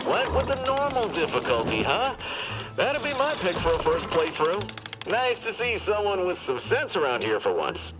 Went with the normal difficulty, huh? That'd be my pick for a first playthrough. Nice to see someone with some sense around here for once.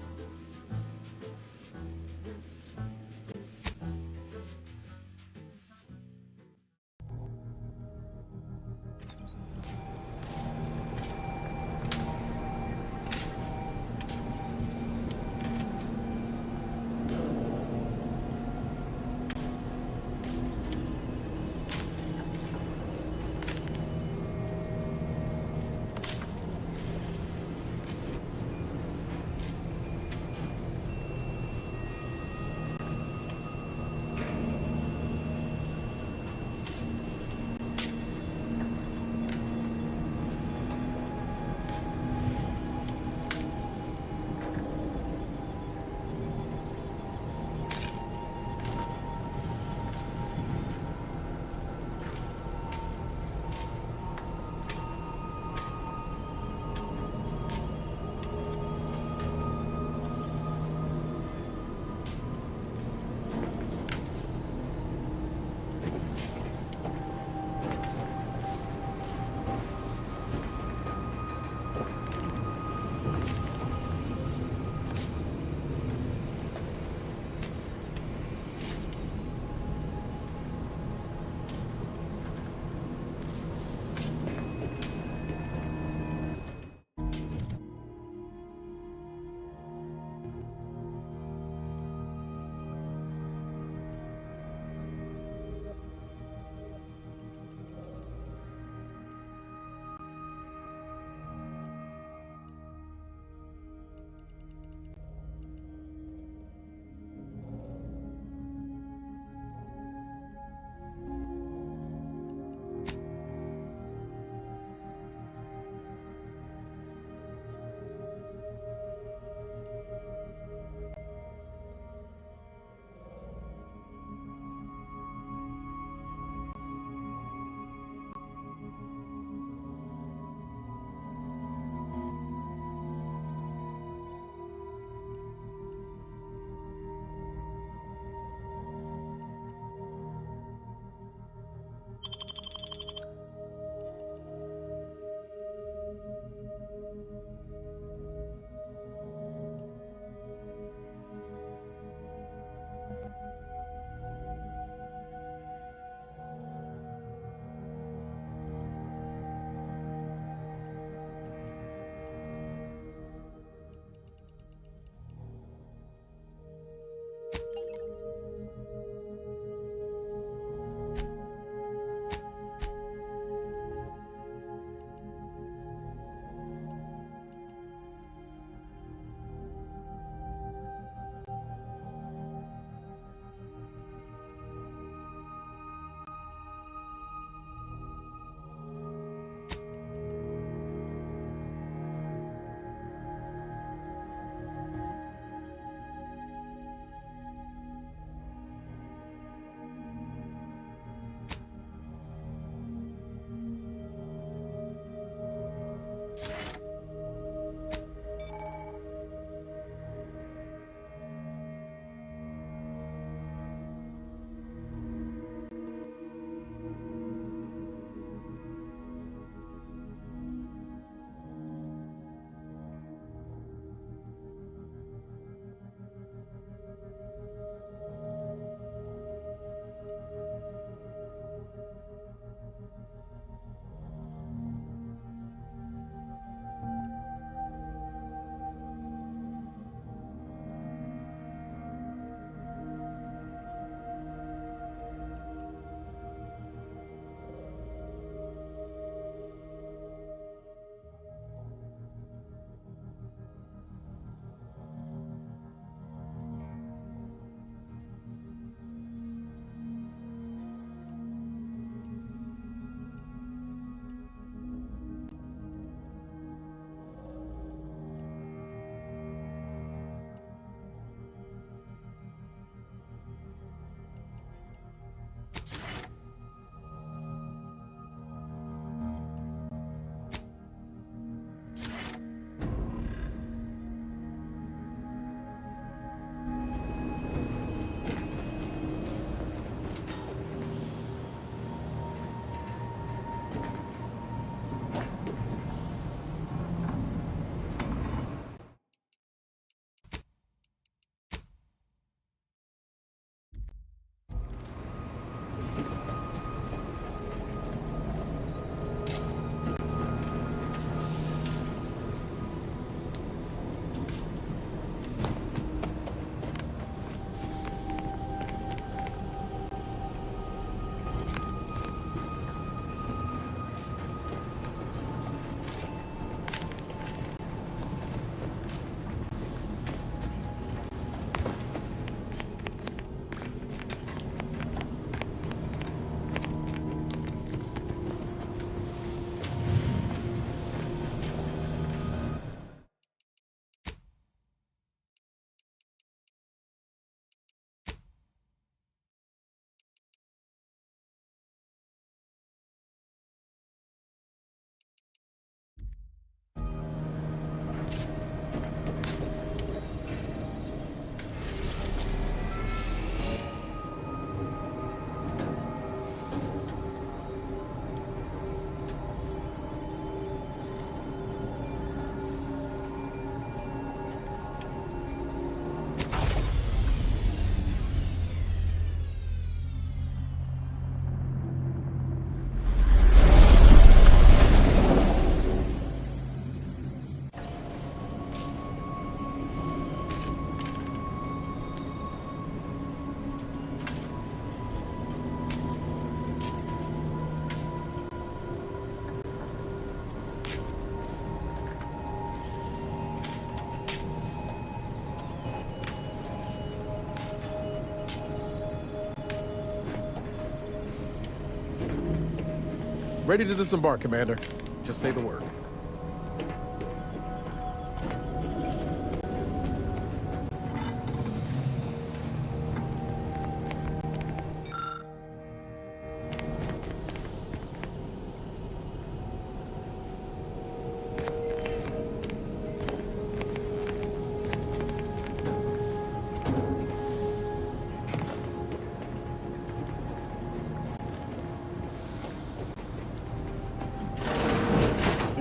Ready to disembark, Commander. Just say the word.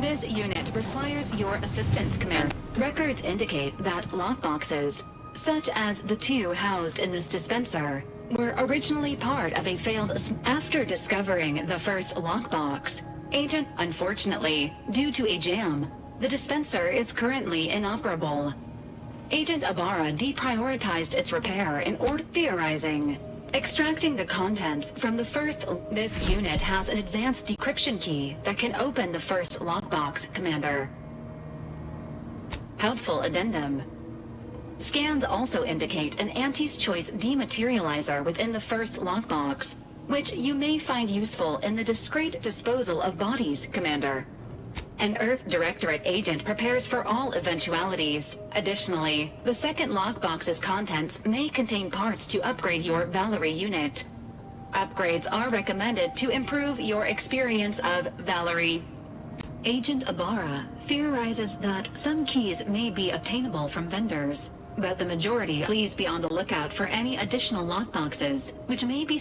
This unit requires your assistance, Commander. Records indicate that lockboxes, such as the two housed in this dispenser, were originally part of a failed... After discovering the first lockbox, Agent, unfortunately, due to a jam, the dispenser is currently inoperable. Agent Ibarra deprioritized its repair in order theorizing. Extracting the contents from the first... This unit has an advanced decryption key that can open the first lockbox, Commander. Helpful addendum. Scans also indicate an Anti's Choice dematerializer within the first lockbox, which you may find useful in the discreet disposal of bodies, Commander. An Earth Directorate agent prepares for all eventualities. Additionally, the second lockbox's contents may contain parts to upgrade your Valerie unit. Upgrades are recommended to improve your experience of Valerie. Agent Ibarra theorizes that some keys may be obtainable from vendors, but the majority... Please be on the lookout for any additional lockboxes, which may be...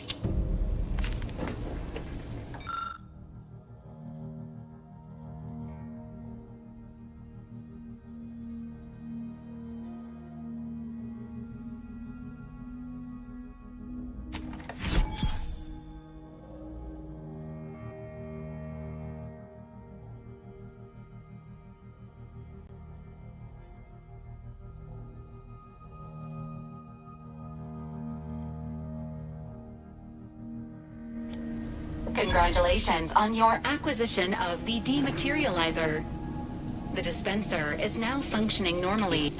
Congratulations on your acquisition of the dematerializer. The dispenser is now functioning normally.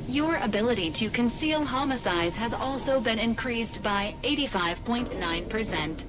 Your ability to conceal homicides has also been increased by 85.9%.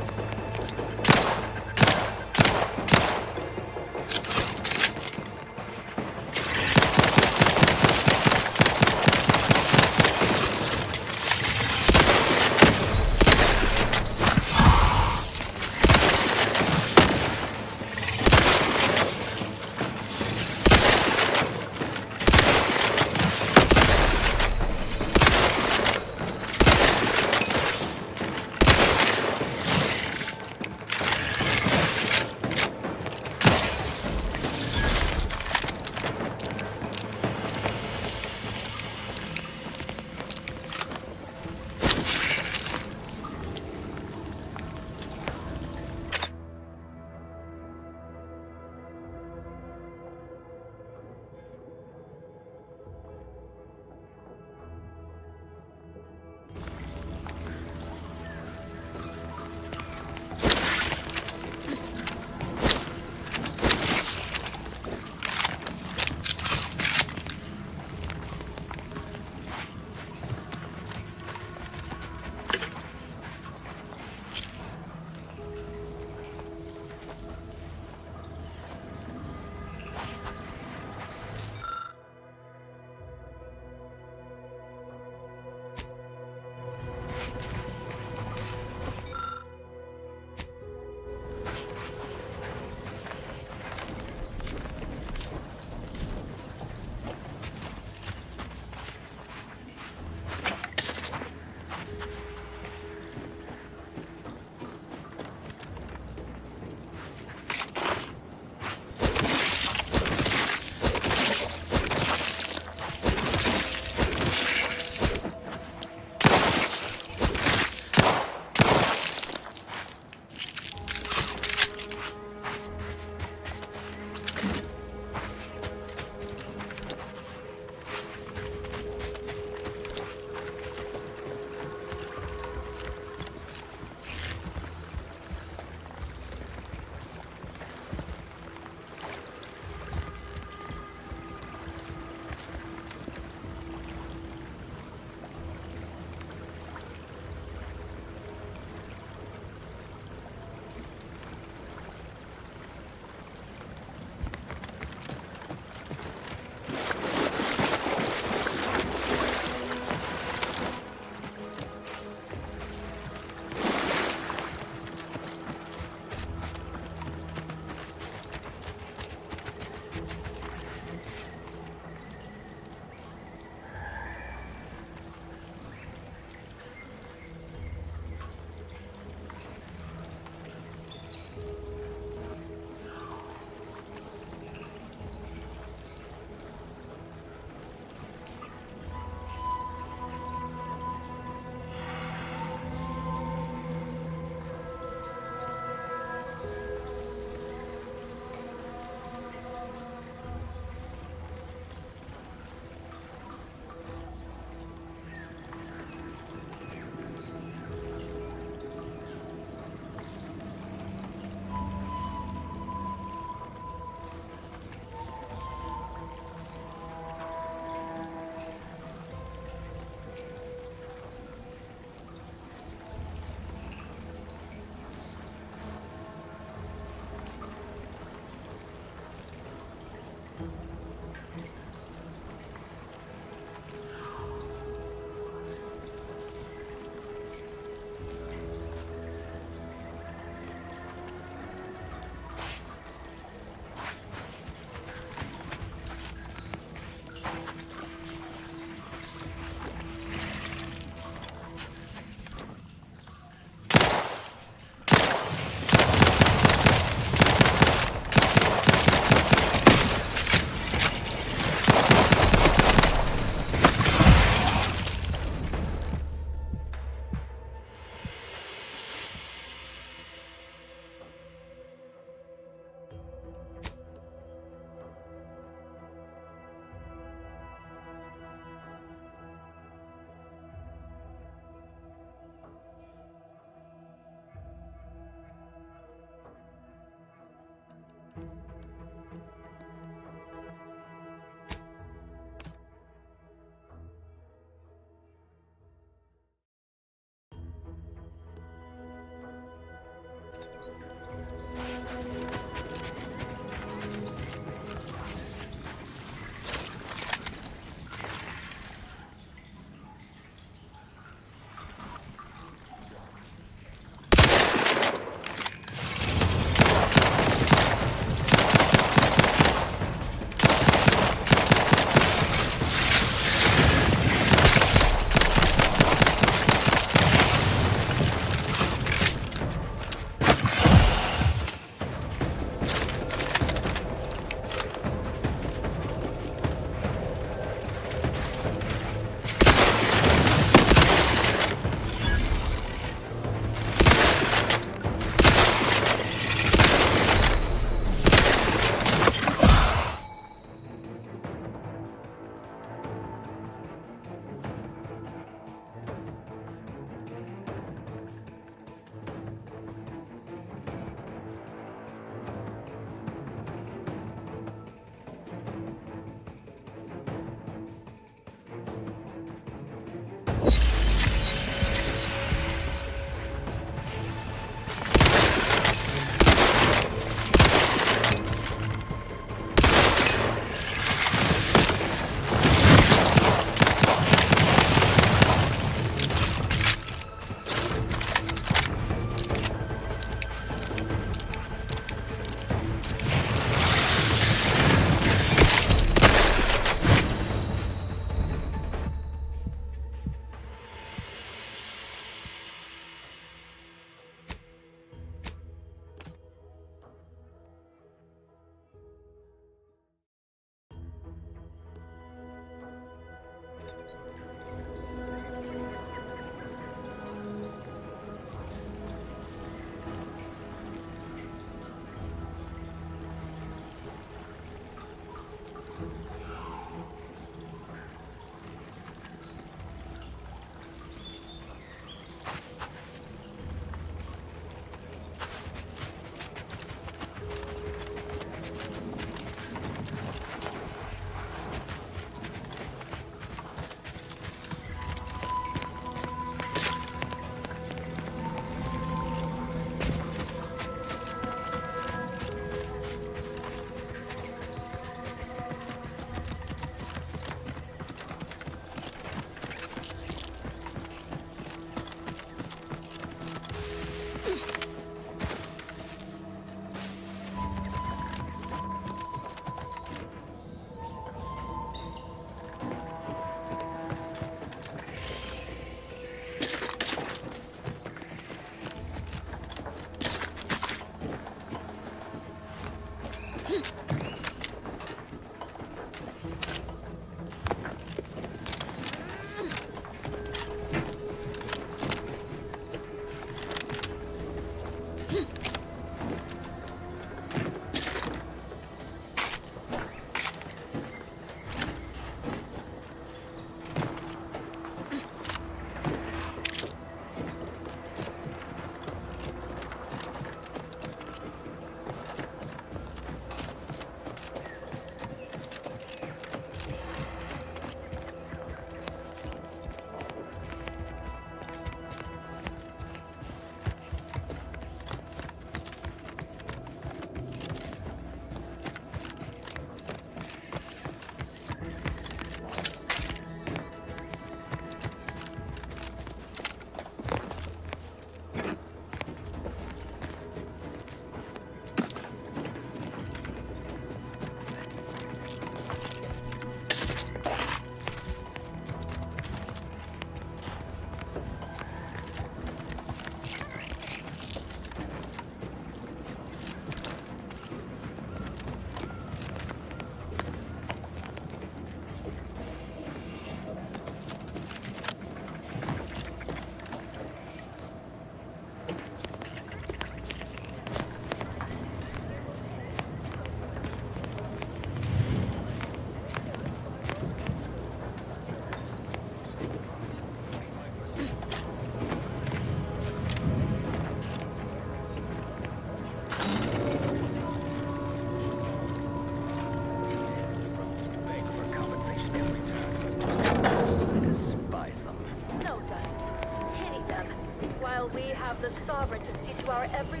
of the Sovereign to see to our every...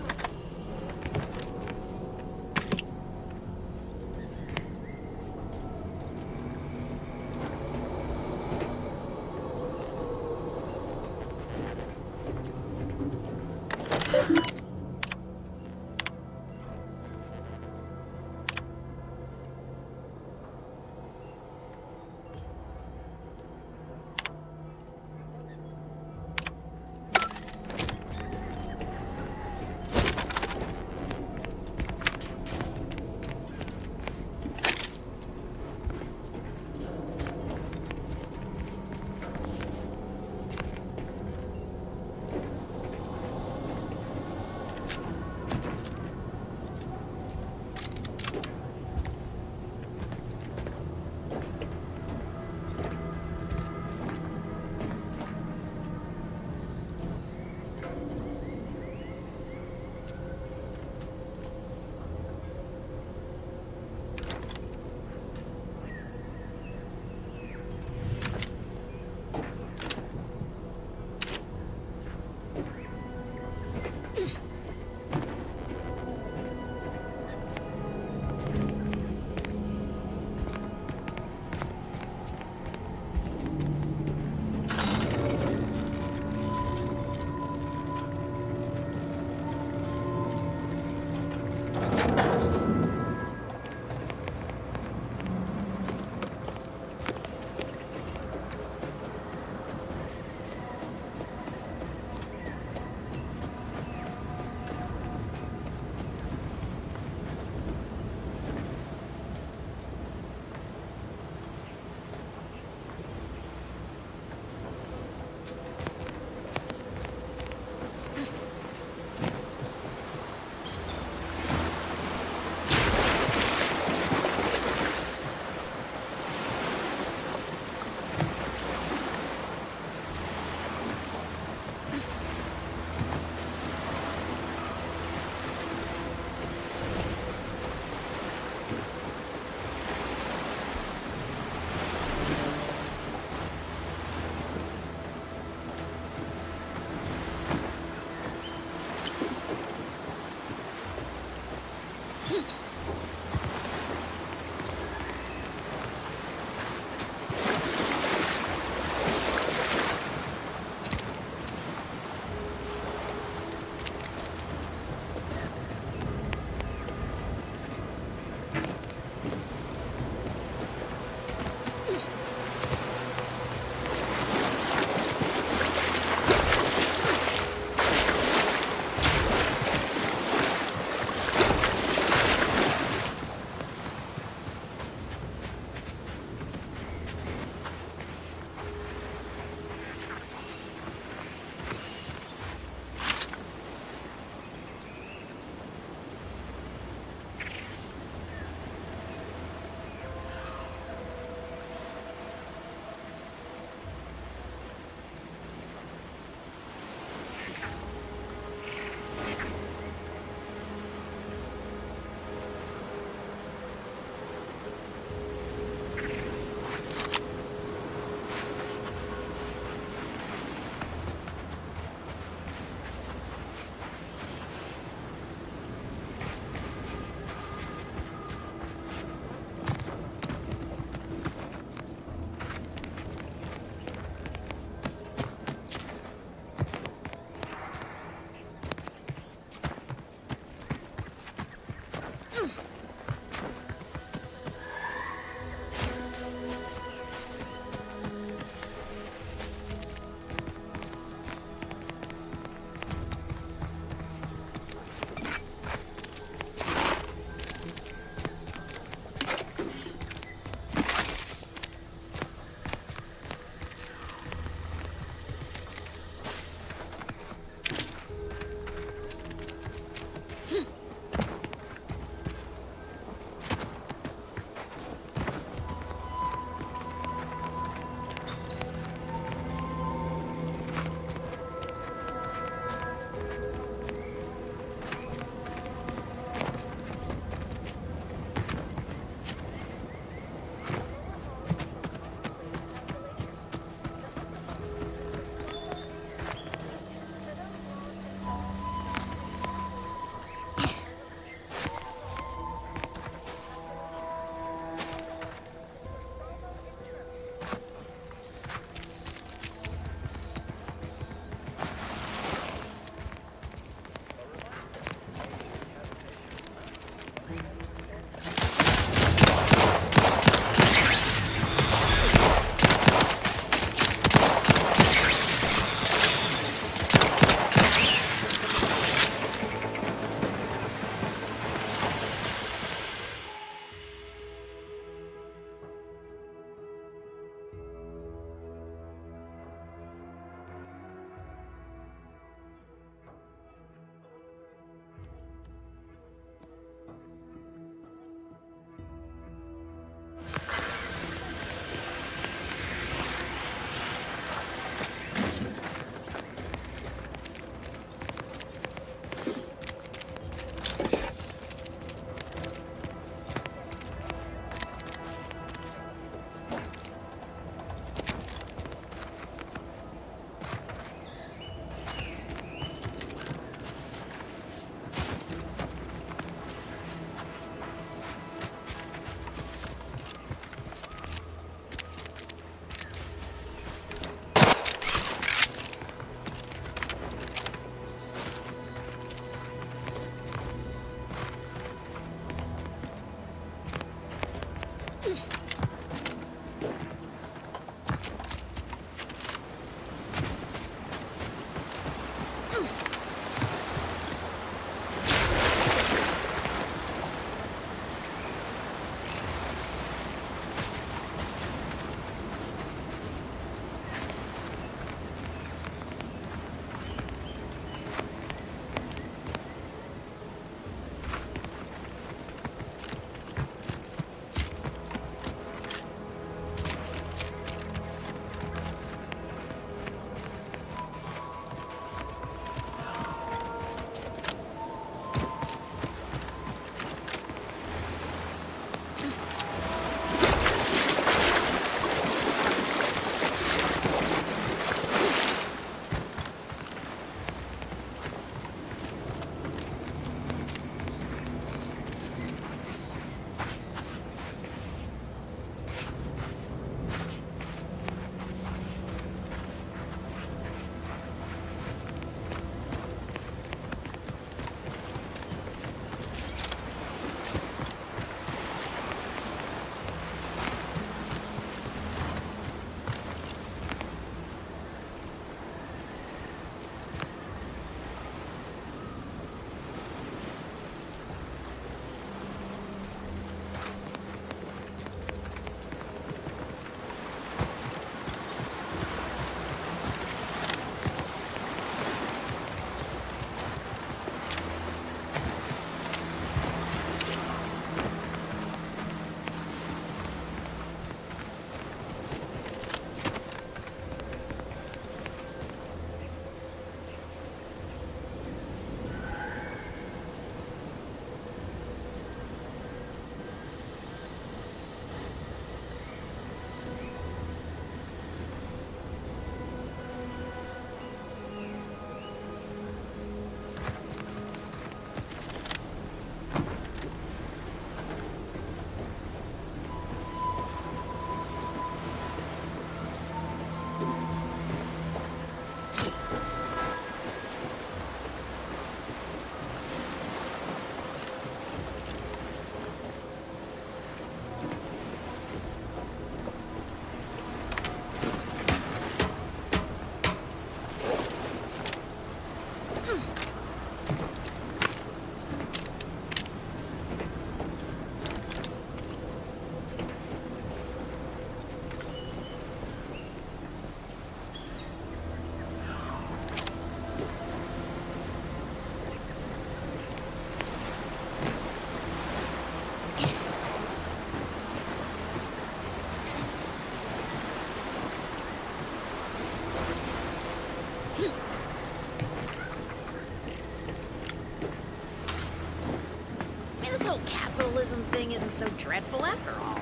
dreadful after all.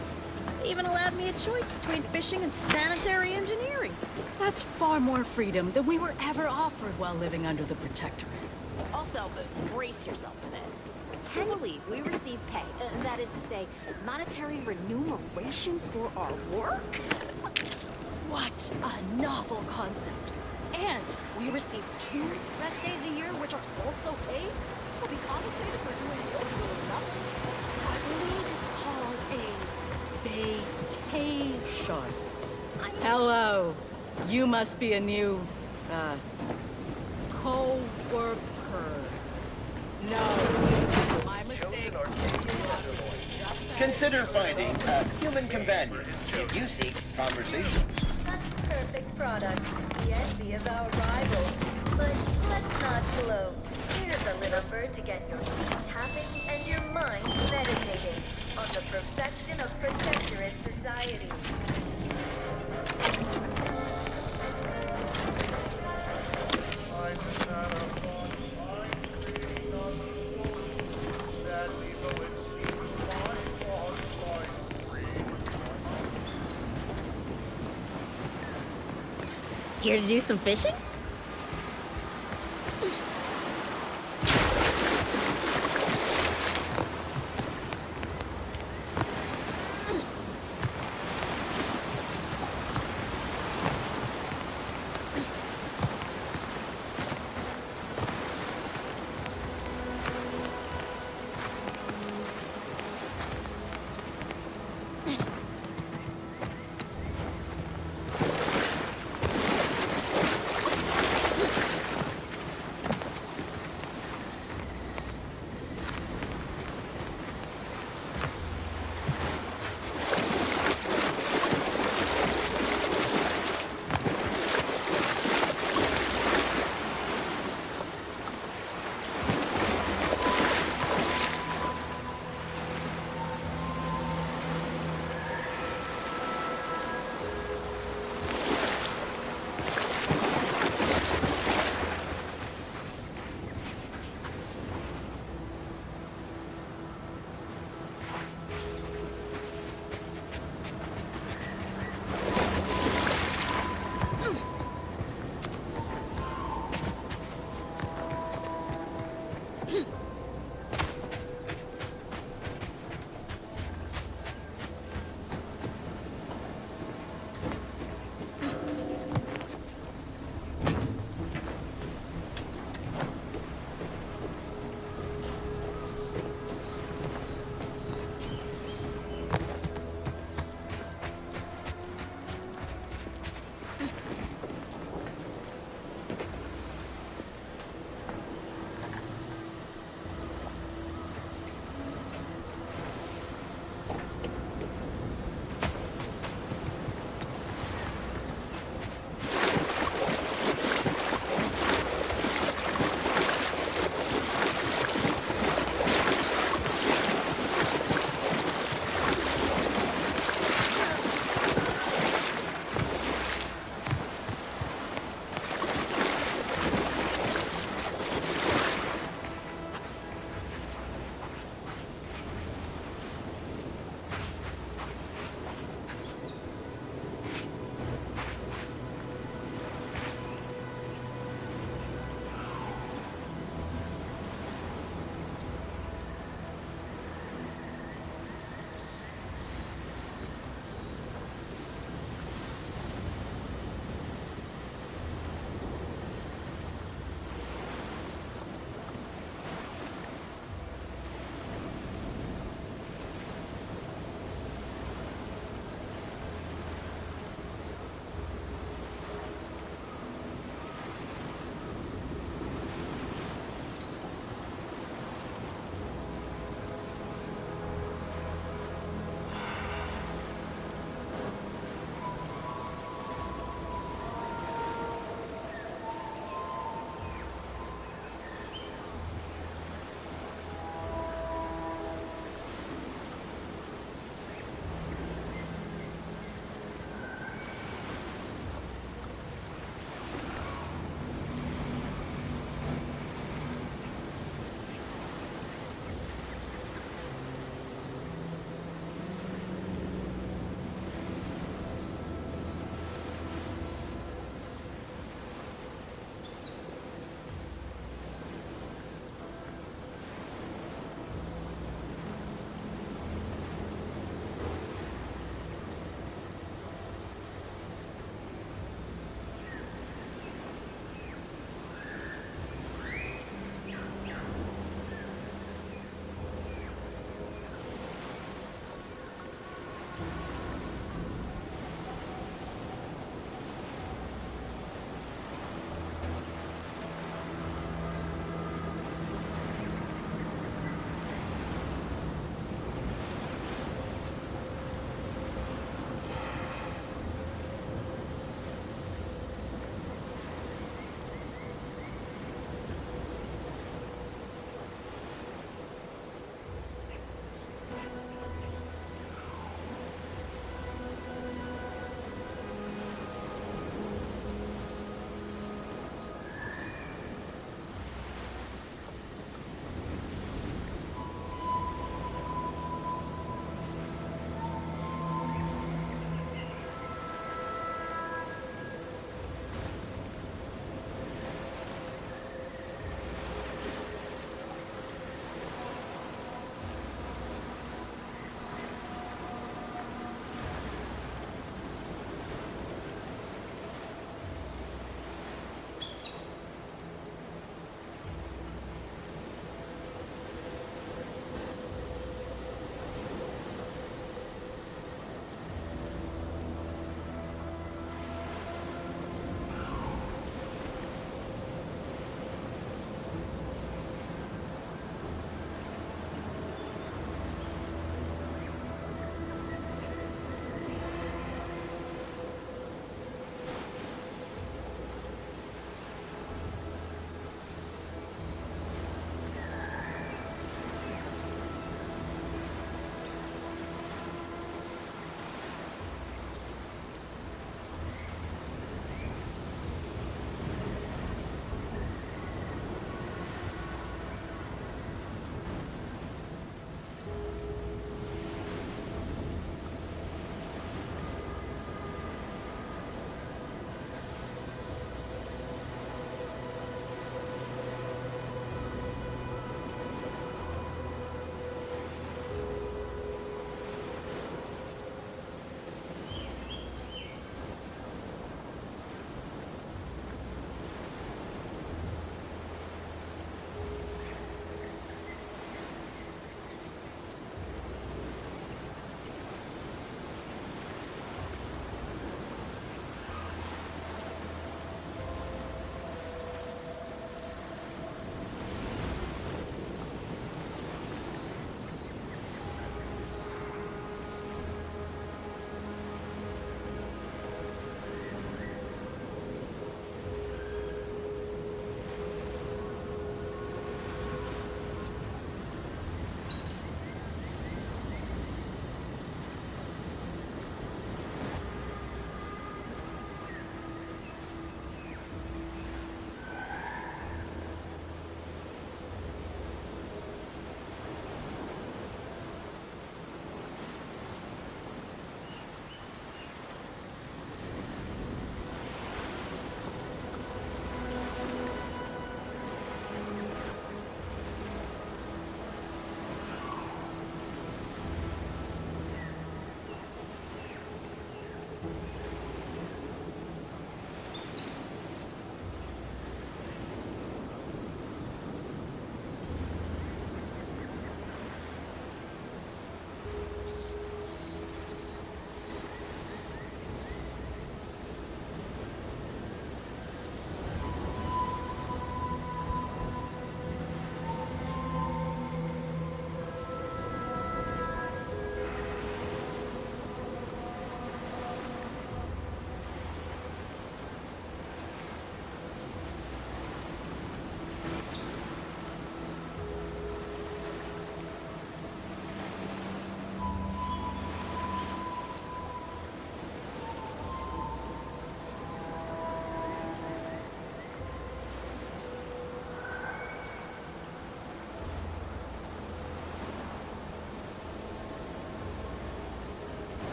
They even allowed me a choice between fishing and sanitary engineering. That's far more freedom than we were ever offered while living under the Protectorate. Also, brace yourself for this. Can you believe we receive pay? That is to say, monetary remuneration for our work? What a novel concept. And we receive 2 rest days a year, which are also paid. We'll be compensated for doing little or nothing. I believe it's called a vacation. Hello. You must be a new, co-worker. No, my mistake. Consider finding a human companion if you seek conversation. Such perfect products, the envy of our rivals. But let's not gloat. Here's a little bird to get your feet tapping and your mind meditating on the perfection of Protectorate society. Here to do some fishing?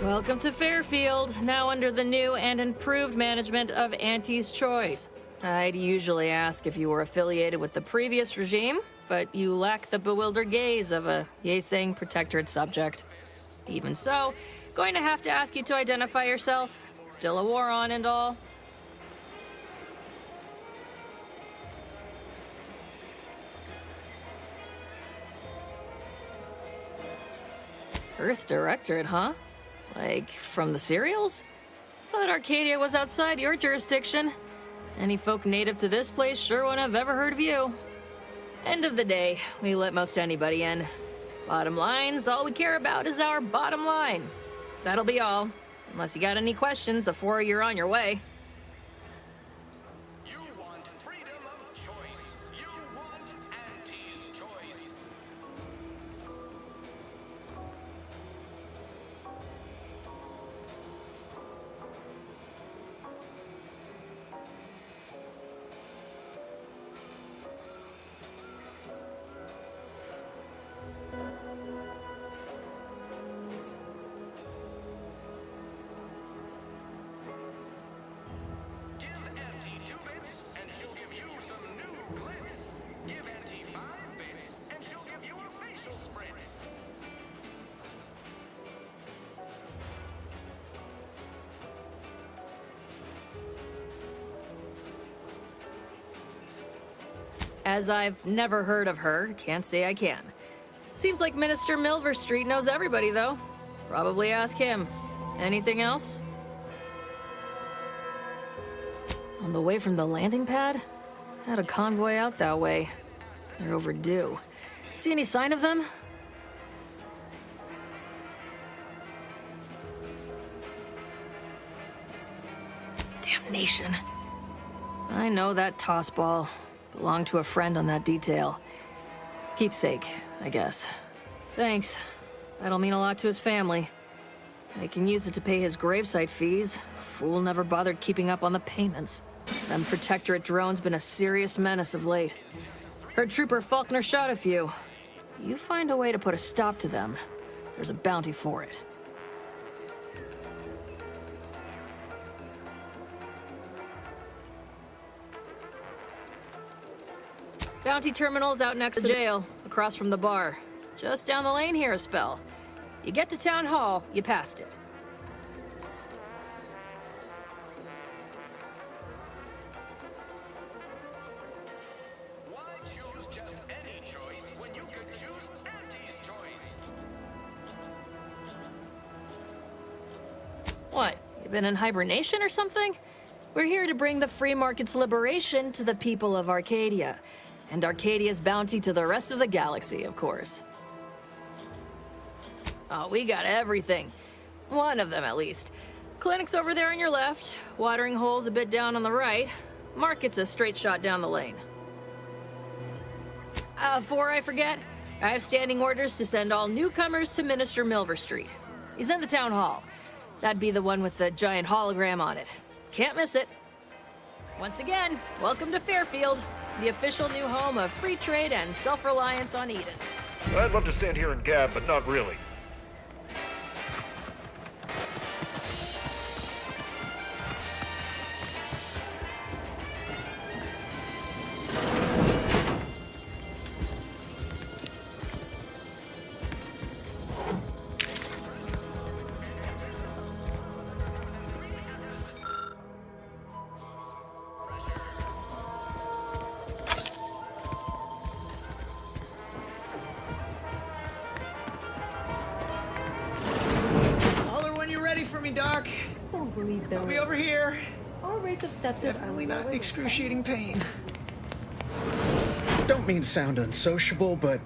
Welcome to Fairfield, now under the new and improved management of Auntie's Choice. I'd usually ask if you were affiliated with the previous regime, but you lack the bewildered gaze of a Yeseng protectorate subject. Even so, going to have to ask you to identify yourself. Still a war on and all. Earth Directorate, huh? Like, from the serials? Thought Arcadia was outside your jurisdiction. Any folk native to this place sure wouldn't have ever heard of you. End of the day, we let most anybody in. Bottom line's all we care about is our bottom line. That'll be all. Unless you got any questions before you're on your way. You want freedom of choice. You want Auntie's Choice. Give Auntie 2 bits, and she'll give you some new glitz. Give Auntie 5 bits, and she'll give you a facial spritz. As I've never heard of her, can't say I can. Seems like Minister Milverstreet knows everybody, though. Probably ask him. Anything else? On the way from the landing pad? Had a convoy out that way. They're overdue. See any sign of them? Damnation. I know that tossball. Belonged to a friend on that detail. Keepsake, I guess. Thanks. That'll mean a lot to his family. They can use it to pay his gravesite fees. Fool never bothered keeping up on the payments. Them Protectorate drones been a serious menace of late. Heard Trooper Faulkner shot a few. You find a way to put a stop to them, there's a bounty for it. Bounty terminal's out next to the jail, across from the bar. Just down the lane here a spell. You get to Town Hall, you passed it. Why choose just any choice when you could choose Auntie's Choice? What, you been in hibernation or something? We're here to bring the free market's liberation to the people of Arcadia. And Arcadia's bounty to the rest of the galaxy, of course. Oh, we got everything. One of them, at least. Clinic's over there on your left. Watering hole's a bit down on the right. Market's a straight shot down the lane. Before I forget, I have standing orders to send all newcomers to Minister Milverstreet. He's in the town hall. That'd be the one with the giant hologram on it. Can't miss it. Once again, welcome to Fairfield, the official new home of free trade and self-reliance on Eden. I'd love to stand here and gab, but not really. Holler when you're ready for me, Doc. Don't believe I'll be over here. Our rates of sepsis Definitely are not lower. excruciating pain. Don't mean to sound unsociable, but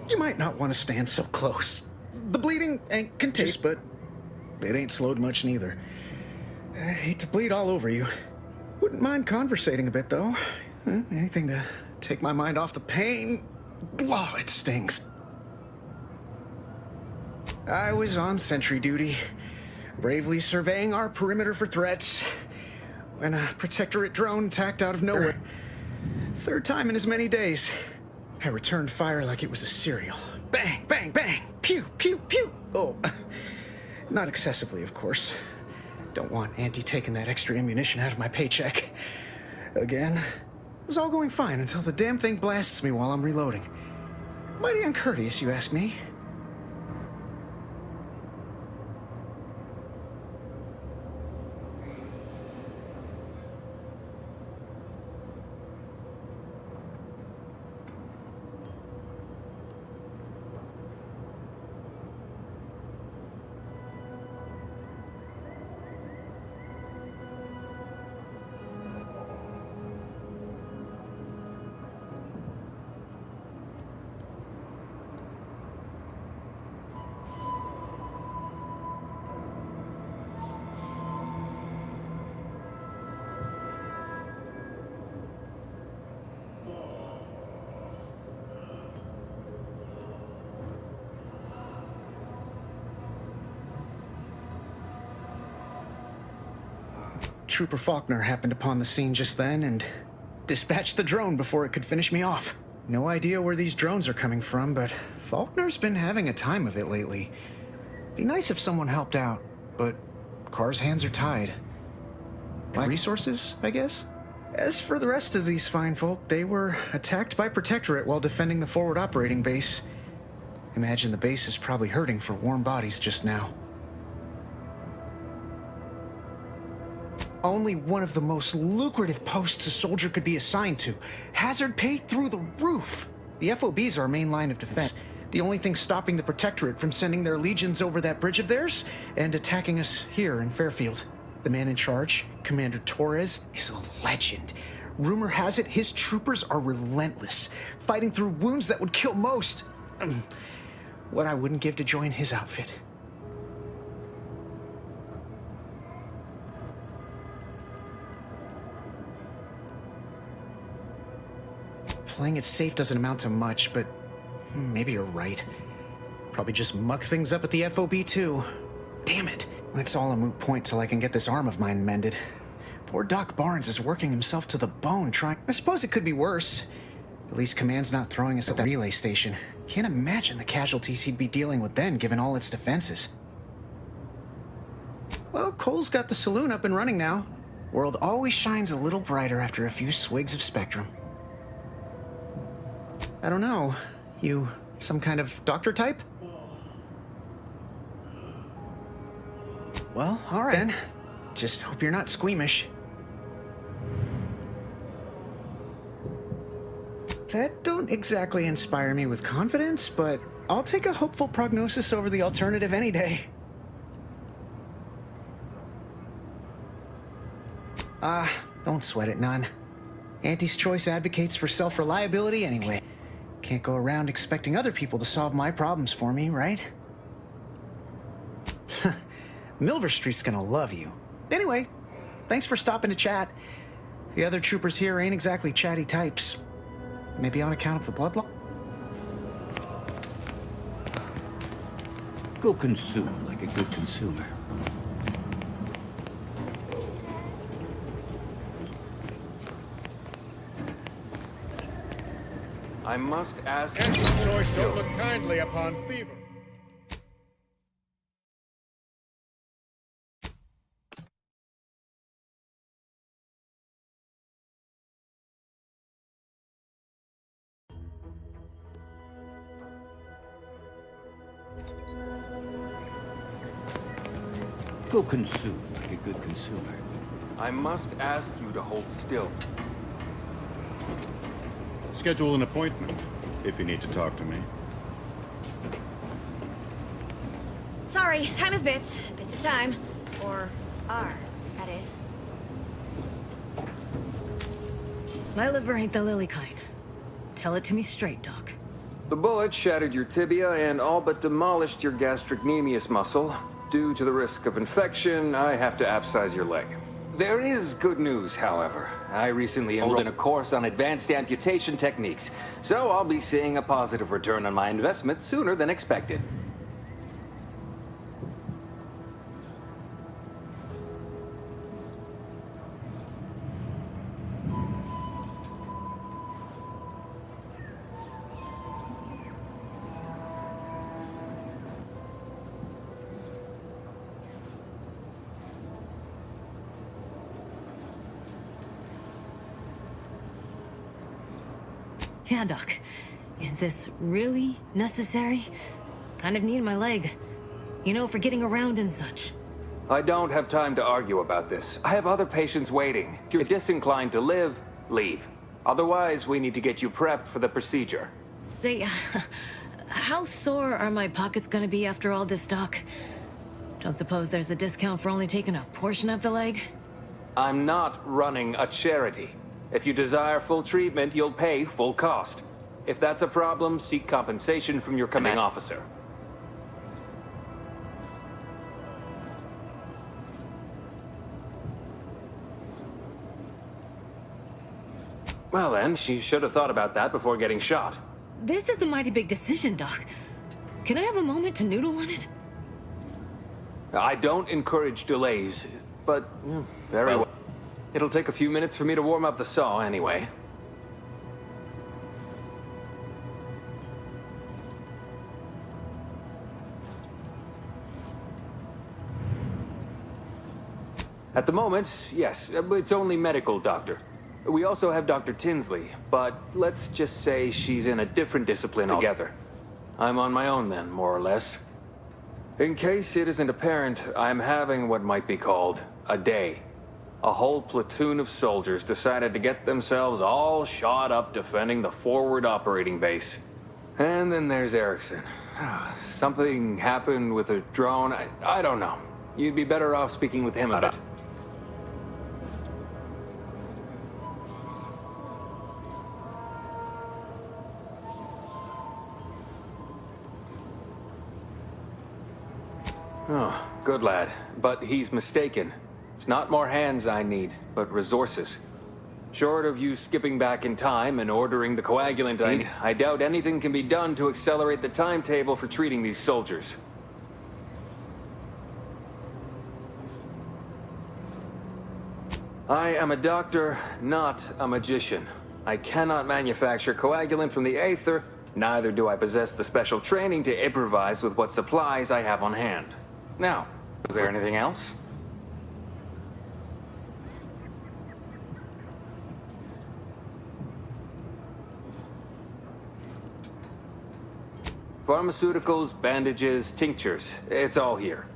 you might not want to stand so close. The bleeding ain't contagious, but it ain't slowed much neither. I hate to bleed all over you. Wouldn't mind conversating a bit, though. Anything to take my mind off the pain. Oh, it stings. I was on sentry duty, bravely surveying our perimeter for threats, when a Protectorate drone attacked out of nowhere. Third time in as many days. I returned fire like it was a cereal. Bang, bang, bang! Pew, pew, pew! Oh, Not excessively, of course. Don't want Auntie taking that extra ammunition out of my paycheck. Again. It was all going fine until the damn thing blasts me while I'm reloading. Mighty uncourteous, you ask me. Trooper Faulkner happened upon the scene just then and dispatched the drone before it could finish me off. No idea where these drones are coming from, but Faulkner's been having a time of it lately. Be nice if someone helped out, but Carr's hands are tied. Lack resources, I guess? As for the rest of these fine folk, they were attacked by Protectorate while defending the forward operating base. Imagine the base is probably hurting for warm bodies just now. Only one of the most lucrative posts a soldier could be assigned to. Hazard pay through the roof. The FOB's our main line of defense. The only thing stopping the Protectorate from sending their legions over that bridge of theirs and attacking us here in Fairfield. The man in charge, Commander Torres, is a legend. Rumor has it his troopers are relentless, fighting through wounds that would kill most. What I wouldn't give to join his outfit. Playing it safe doesn't amount to much, but maybe you're right. Probably just muck things up at the FOB too. Damn it. It's all a moot point till I can get this arm of mine mended. Poor Doc Barnes is working himself to the bone trying... I suppose it could be worse. At least Command's not throwing us at that relay station. Can't imagine the casualties he'd be dealing with then, given all its defenses. Well, Cole's got the saloon up and running now. World always shines a little brighter after a few swigs of Spectrum. I don't know. You some kind of doctor type? Well, all right then. Just hope you're not squeamish. That don't exactly inspire me with confidence, but I'll take a hopeful prognosis over the alternative any day. Don't sweat it none. Auntie's Choice advocates for self-reliability anyway. Can't go around expecting other people to solve my problems for me, right? Milver Street's gonna love you. Anyway, thanks for stopping to chat. The other troopers here ain't exactly chatty types. Maybe on account of the blood law? Go consume like a good consumer. I must ask... Auntie's Choice don't look kindly upon thievery. Go consume like a good consumer. I must ask you to hold still. Schedule an appointment if you need to talk to me. Sorry, time is bits. Bits is time. Or are, that is. My liver ain't the lily kind. Tell it to me straight, Doc. The bullet shattered your tibia and all but demolished your gastrocnemius muscle. Due to the risk of infection, I have to upsize your leg. There is good news, however. I recently enrolled in a course on advanced amputation techniques, so I'll be seeing a positive return on my investment sooner than expected. Yeah, Doc. Is this really necessary? Kind of need my leg. You know, for getting around and such. I don't have time to argue about this. I have other patients waiting. If you're disinclined to live, leave. Otherwise, we need to get you prepped for the procedure. Say, how sore are my pockets gonna be after all this, Doc? Don't suppose there's a discount for only taking a portion of the leg? I'm not running a charity. If you desire full treatment, you'll pay full cost. If that's a problem, seek compensation from your commanding officer. Well then, she should have thought about that before getting shot. This is a mighty big decision, Doc. Can I have a moment to noodle on it? I don't encourage delays, but very well. It'll take a few minutes for me to warm up the saw anyway. At the moment, yes, it's only medical, Doctor. We also have Dr. Tinsley, but let's just say she's in a different discipline altogether. I'm on my own then, more or less. In case it isn't apparent, I'm having what might be called a day. A whole platoon of soldiers decided to get themselves all shot up defending the forward operating base. And then there's Erickson. Something happened with a drone. I don't know. You'd be better off speaking with him about it. Oh, good lad. But he's mistaken. It's not more hands I need, but resources. Short of you skipping back in time and ordering the coagulant I need, I doubt anything can be done to accelerate the timetable for treating these soldiers. I am a doctor, not a magician. I cannot manufacture coagulant from the aether, neither do I possess the special training to improvise with what supplies I have on hand. Now, is there anything else? Pharmaceuticals, bandages, tinctures. It's all here.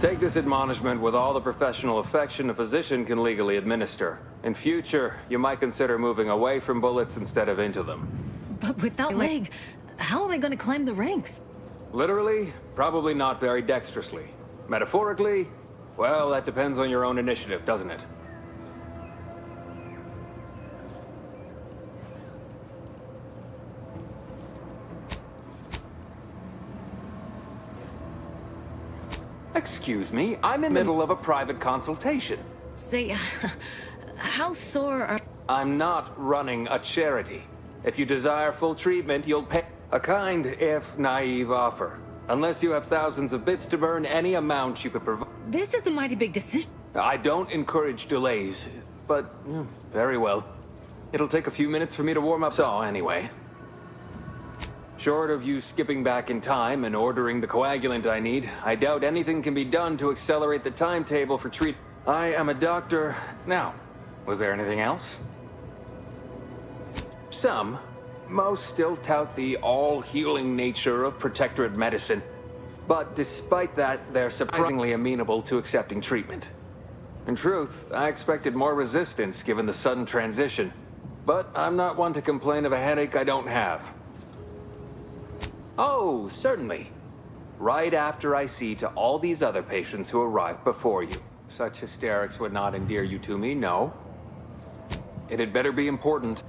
Take this admonishment with all the professional affection a physician can legally administer. In future, you might consider moving away from bullets instead of into them. But without leg, how am I gonna climb the ranks? Literally, probably not very dexterously. Metaphorically, well, that depends on your own initiative, doesn't it? Excuse me, I'm in the middle of a private consultation. Say, how sore are... I'm not running a charity. If you desire full treatment, you'll pay a kind, if naive offer. Unless you have thousands of bits to burn, any amount you could provide. This is a mighty big decision. I don't encourage delays, but very well. It'll take a few minutes for me to warm up the saw anyway. Short of you skipping back in time and ordering the coagulant I need, I doubt anything can be done to accelerate the timetable for treat. I am a doctor. Now, was there anything else? Some. Most still tout the all-healing nature of Protectorate medicine. But despite that, they're surprisingly amenable to accepting treatment. In truth, I expected more resistance given the sudden transition. but I'm not one to complain of a headache I don't have. Oh, certainly. Right after I see to all these other patients who arrived before you. Such hysterics would not endear you to me, no. It had better be important.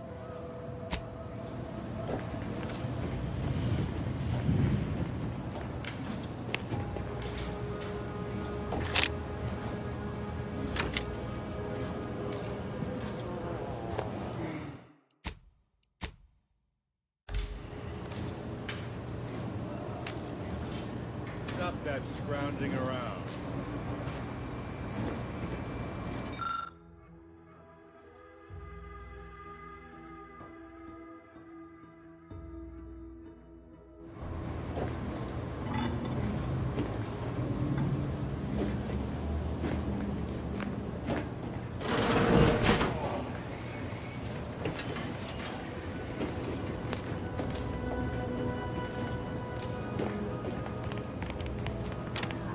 Stop that scrounging around.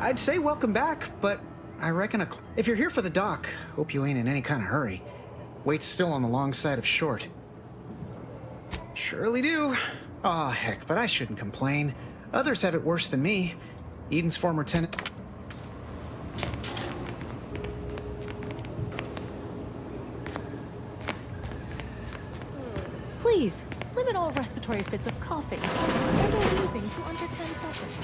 I'd say welcome back, but I reckon if you're here for the dock, hope you ain't in any kind of hurry. Wait's still on the long side of short. Surely do. Aw, heck, but I shouldn't complain. Others have it worse than me. Eden's former tenant... Please, limit all respiratory fits of coughing and or wheezing to under 10 seconds.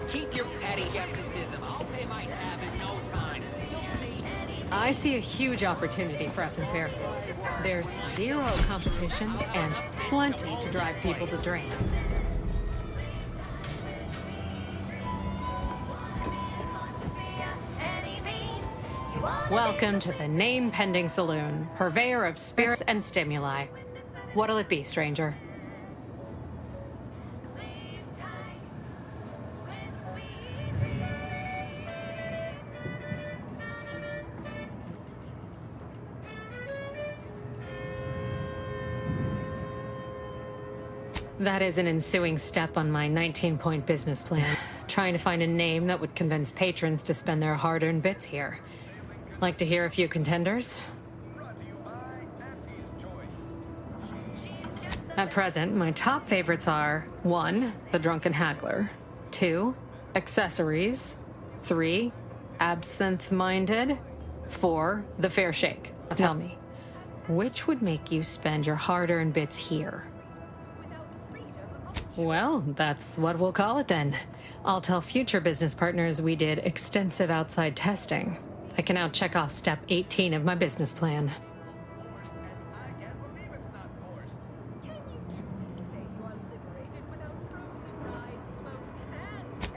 Keep your petty skepticism. I'll pay my tab in no time. You'll see. I see a huge opportunity for us in Fairfield. There's zero competition and plenty to drive people to drink. Welcome to the name-pending saloon, purveyor of spirits and stimuli. What'll it be, stranger? That is an ensuing step on my 19-point business plan. Trying to find a name that would convince patrons to spend their hard-earned bits here. Like to hear a few contenders? At present, my top favorites are 1. The Drunken Haggler, 2. Accessories, 3. Absinthe-Minded, 4. The Fair Shake. Tell me, which would make you spend your hard-earned bits here? Well, that's what we'll call it then. I'll tell future business partners we did extensive outside testing. I can now check off step 18 of my business plan.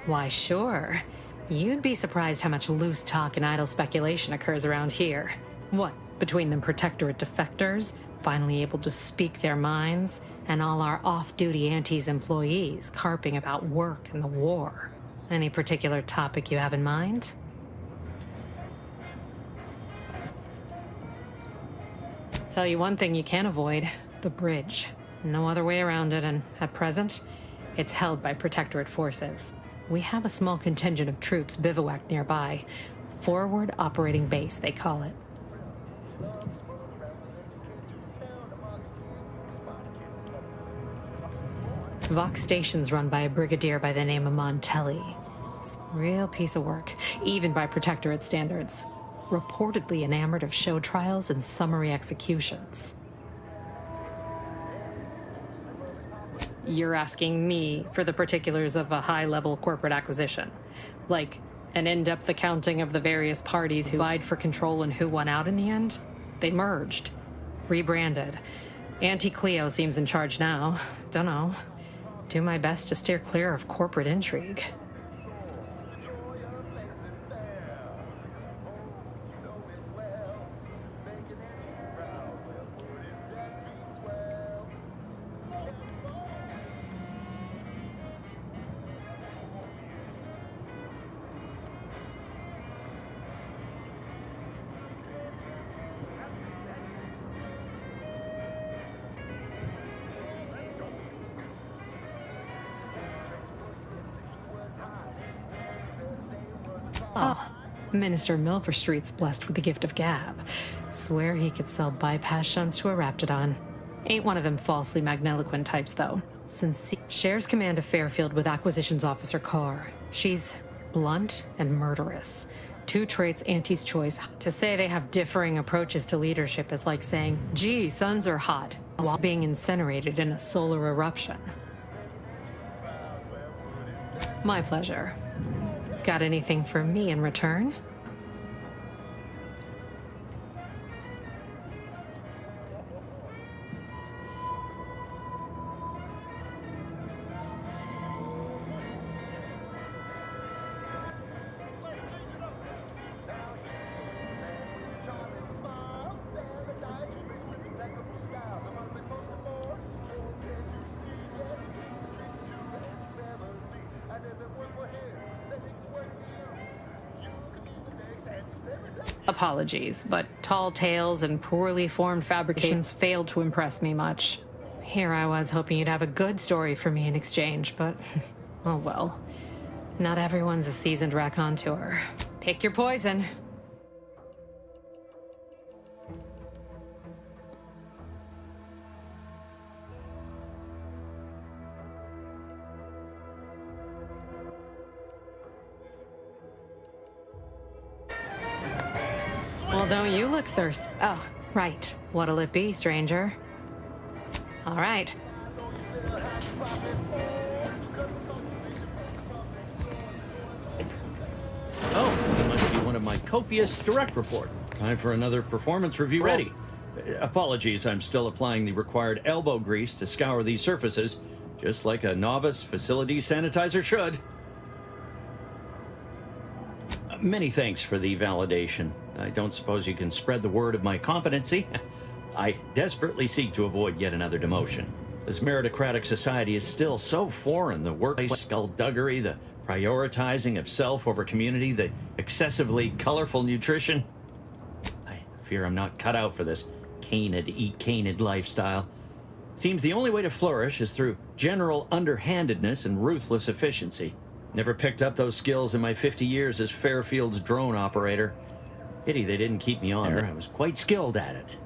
Why, sure. You'd be surprised how much loose talk and idle speculation occurs around here. What, between the Protectorate defectors, finally able to speak their minds, and all our off-duty Antes employees carping about work and the war. Any particular topic you have in mind? Tell you one thing you can't avoid, the bridge. No other way around it, and at present, it's held by Protectorate forces. We have a small contingent of troops bivouacked nearby. Forward Operating Base, they call it. Vox Station's run by a brigadier by the name of Montelli. Real piece of work, even by Protectorate standards. Reportedly enamored of show trials and summary executions. You're asking me for the particulars of a high-level corporate acquisition. Like an in-depth accounting of the various parties who vied for control and who won out in the end? They merged. Rebranded. Auntie Cleo seems in charge now. Dunno. Do my best to steer clear of corporate intrigue. Oh, Minister Milverstreet's blessed with the gift of gab. Swear he could sell bypass shunts to a Raptidon. Ain't one of them falsely magniloquent types, though. Shares command of Fairfield with Acquisitions Officer Carr. She's blunt and murderous. Two traits Auntie's choice. To say they have differing approaches to leadership is like saying, gee, suns are hot, while being incinerated in a solar eruption. My pleasure. Got anything for me in return? Apologies, but tall tales and poorly formed fabrications failed to impress me much. Here I was hoping you'd have a good story for me in exchange, but oh well. Not everyone's a seasoned raconteur. Pick your poison. Well, don't you look thirsty? Oh, right. What'll it be, stranger? All right. Oh, it must be one of my copious direct report. Time for another performance review ready. Apologies, I'm still applying the required elbow grease to scour these surfaces, just like a novice facility sanitizer should. Many thanks for the validation. I don't suppose you can spread the word of my competency. I desperately seek to avoid yet another demotion. This meritocratic society is still so foreign. The workplace skullduggery, the prioritizing of self over community, the excessively colorful nutrition. I fear I'm not cut out for this canid, eat canid lifestyle. Seems the only way to flourish is through general underhandedness and ruthless efficiency. Never picked up those skills in my 50 years as Fairfield's drone operator. Pity they didn't keep me on there. I was quite skilled at it.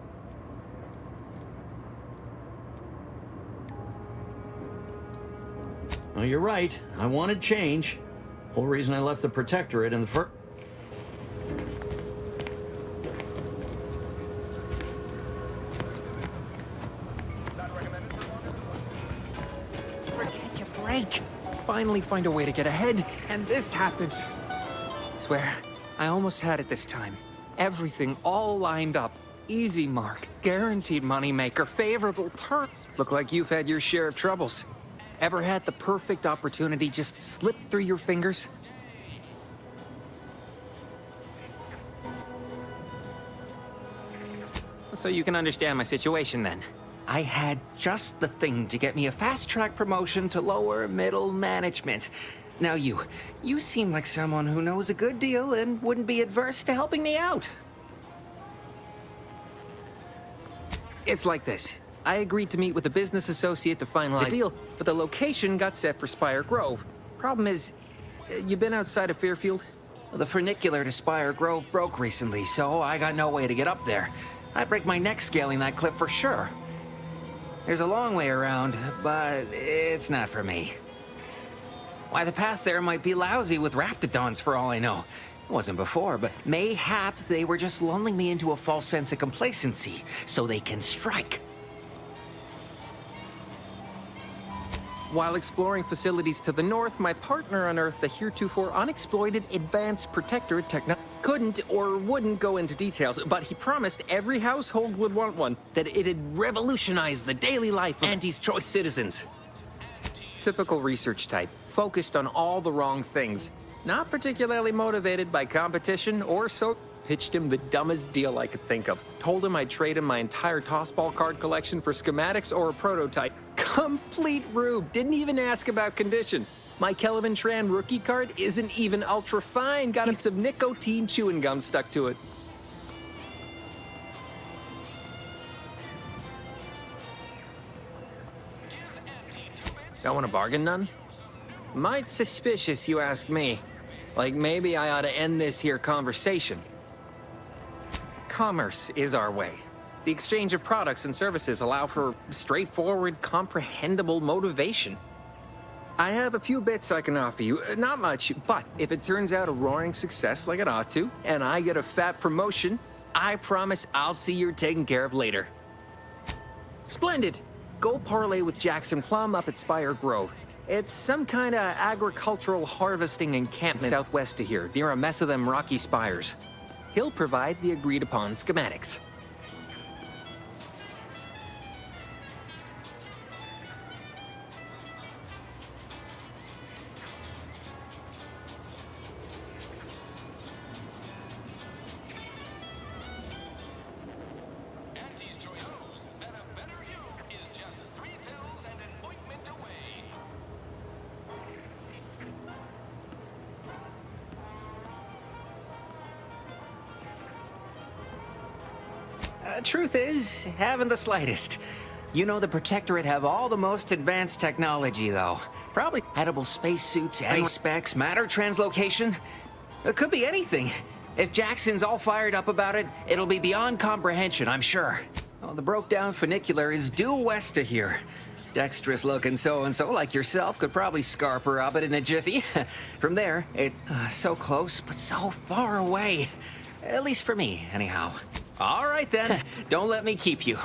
Oh, you're right. I wanted change. Whole reason I left the Protectorate in the first... Catch a break. Finally find a way to get ahead, and this happens. Swear, I almost had it this time. Everything all lined up. Easy mark, guaranteed moneymaker, favorable terms. Look like you've had your share of troubles. Ever had the perfect opportunity just slip through your fingers? So you can understand my situation then. I had just the thing to get me a fast-track promotion to lower middle management. Now you seem like someone who knows a good deal and wouldn't be adverse to helping me out. It's like this. I agreed to meet with a business associate to finalize the deal, but the location got set for Spire Grove. Problem is, you been outside of Fairfield? Well, the funicular to Spire Grove broke recently, so I got no way to get up there. I'd break my neck scaling that cliff for sure. There's a long way around, but it's not for me. Why, the path there might be lousy with Raptidons for all I know. It wasn't before, but mayhap they were just lulling me into a false sense of complacency so they can strike. While exploring facilities to the north, my partner unearthed the heretofore unexploited advanced Protectorate technology. Couldn't or wouldn't go into details, but he promised every household would want one, that it'd revolutionize the daily life of Auntie's Choice citizens. Typical research type, focused on all the wrong things. Not particularly motivated by competition or so. Pitched him the dumbest deal I could think of. Told him I'd trade him my entire tossball card collection for schematics or a prototype. Complete rube, didn't even ask about condition. My Kelvin Tran rookie card isn't even ultra fine, got a piece of nicotine chewing gum stuck to it. Don't want to bargain none? Might suspicious, you ask me. Like, maybe I ought to end this here conversation. Commerce is our way. The exchange of products and services allow for straightforward, comprehensible motivation. I have a few bits I can offer you. Not much, but if it turns out a roaring success like it ought to, and I get a fat promotion, I promise I'll see you're taken care of later. Splendid. Go parlay with Jackson Plum up at Spire Grove. It's some kind of agricultural harvesting encampment southwest of here, near a mess of them rocky spires. He'll provide the agreed-upon schematics. Truth is, haven't the slightest. You know the Protectorate have all the most advanced technology, though. Probably edible spacesuits, specs, matter translocation. It could be anything. If Jackson's all fired up about it, it'll be beyond comprehension, I'm sure. Oh, the broke-down funicular is due west of here. Dexterous-looking so-and-so like yourself could probably scarper up it in a jiffy. From there, so close, but so far away. At least for me, anyhow. All right, then. Don't let me keep you.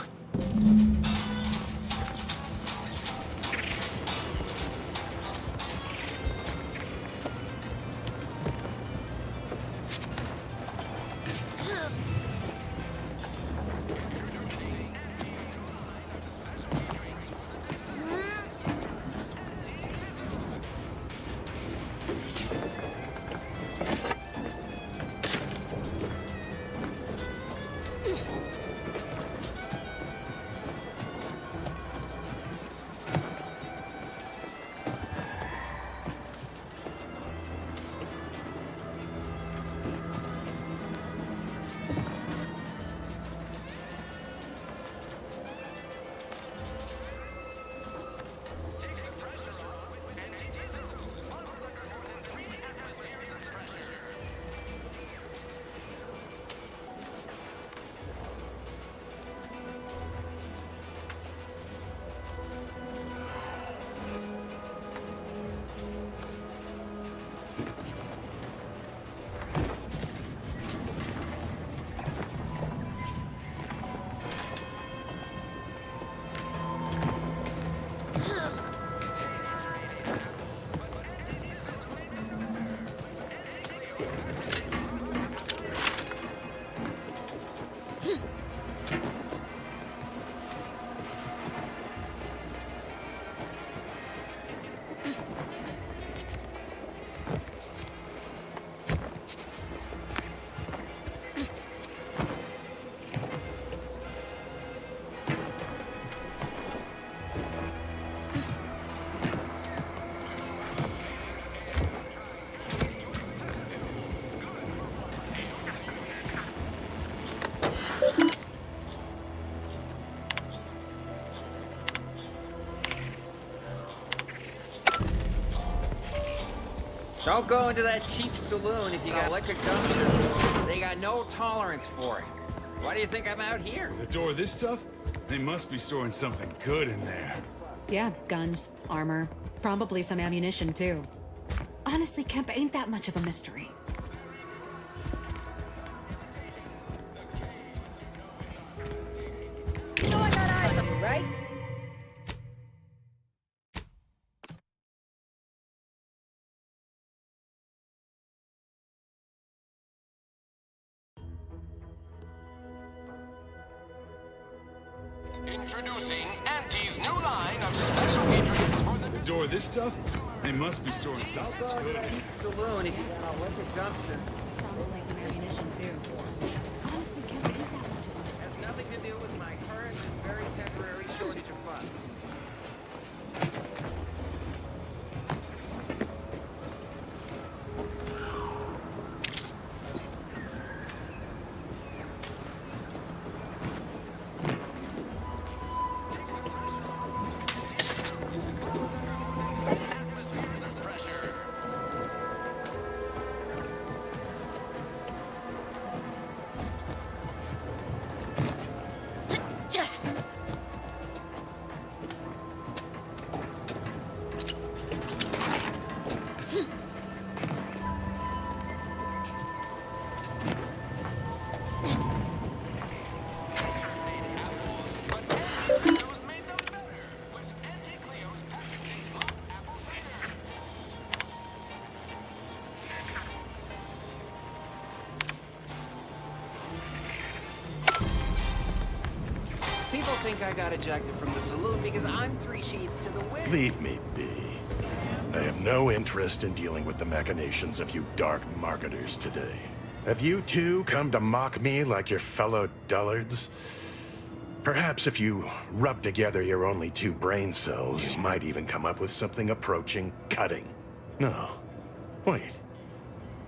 Don't go into that cheap saloon if you got liquor dumpster. They got no tolerance for it. Why do you think I'm out here? With a door this tough? They must be storing something good in there. Yeah, guns, armor, probably some ammunition too. Honestly, Kemp ain't that much of a mystery. You know I got eyes on you, right? Introducing Auntie's new line of special catering. With a door this tough? They must be storing something good in there. Saloon if you got a liquor dumpster. Probably some ammunition too. Honestly, Kemp ain't that much of a mystery. Has nothing to do with my current and very temporary shortage of funds. think I got ejected from the saloon because I'm 3 sheets to the wind. Leave me be. I have no interest in dealing with the machinations of you dark marketers today. Have you two come to mock me like your fellow dullards? Perhaps if you rub together your only 2 brain cells, you might even come up with something approaching cutting. No. Wait.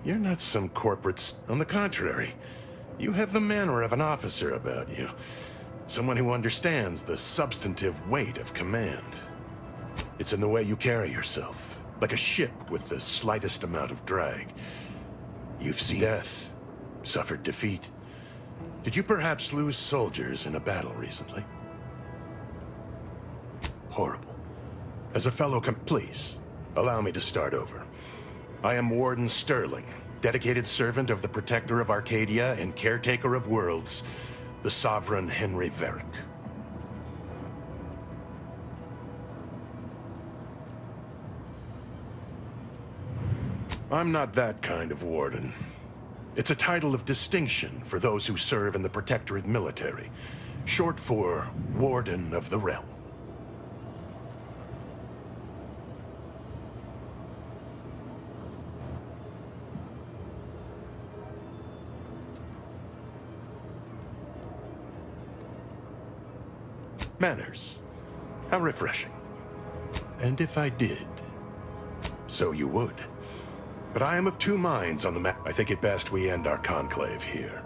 You're not some corporate... On the contrary, you have the manner of an officer about you. Someone who understands the substantive weight of command. It's in the way you carry yourself. Like a ship with the slightest amount of drag. You've seen death, suffered defeat. Did you perhaps lose soldiers in a battle recently? Horrible. As a fellow please, allow me to start over. I am Warden Sterling, dedicated servant of the Protector of Arcadia and Caretaker of Worlds, the Sovereign Henry Varick. I'm not that kind of warden. It's a title of distinction for those who serve in the Protectorate military, short for Warden of the Realm. Manners. How refreshing. And if I did, so you would. But I am of 2 minds on the matter. I think it best we end our conclave here.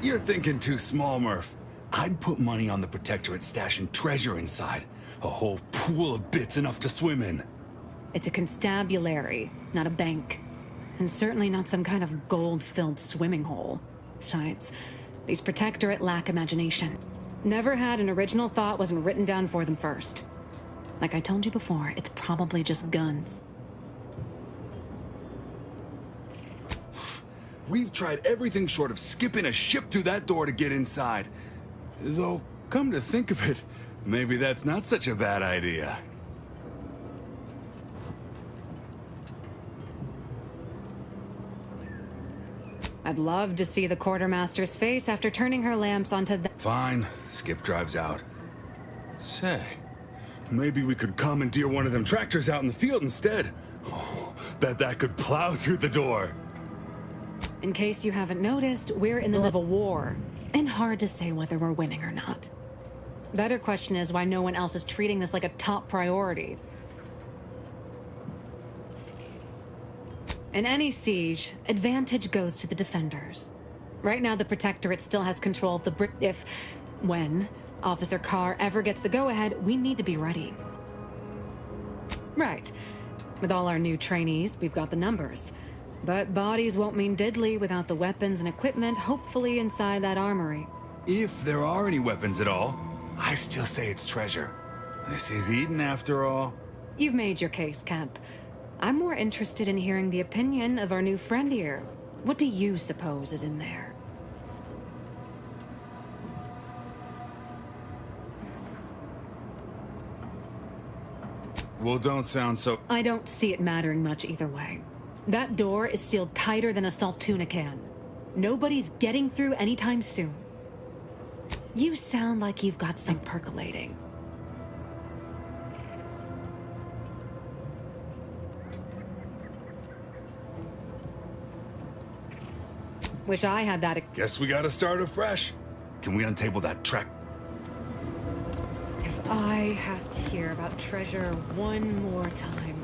You're thinking too small, Murph. I'd put money on the Protectorate stashing treasure inside. A whole pool of bits enough to swim in. It's a constabulary, not a bank. And certainly not some kind of gold-filled swimming hole. Besides, these Protectorate lack imagination. Never had an original thought wasn't written down for them first. Like I told you before, it's probably just guns. We've tried everything short of skipping a ship through that door to get inside. Though, come to think of it, maybe that's not such a bad idea. I'd love to see the quartermaster's face after turning her lamps onto the— Fine. Skip drives out. Say, maybe we could commandeer one of them tractors out in the field instead. Oh, bet that could plow through the door. In case you haven't noticed, we're in the middle of a war. And hard to say whether we're winning or not. Better question is why no one else is treating this like a top priority. In any siege, advantage goes to the defenders. Right now, the Protectorate still has control of the when Officer Carr ever gets the go-ahead, we need to be ready. Right. With all our new trainees, we've got the numbers. But bodies won't mean diddly without the weapons and equipment hopefully inside that armory. If there are any weapons at all, I still say it's treasure. This is Eden after all. You've made your case, Kemp. I'm more interested in hearing the opinion of our new friend here. What do you suppose is in there? Well, don't sound so... I don't see it mattering much either way. That door is sealed tighter than a salt tuna can. Nobody's getting through anytime soon. You sound like you've got some percolating. Wish I had that. Guess we gotta start afresh. Can we untable that track? If I have to hear about treasure one more time.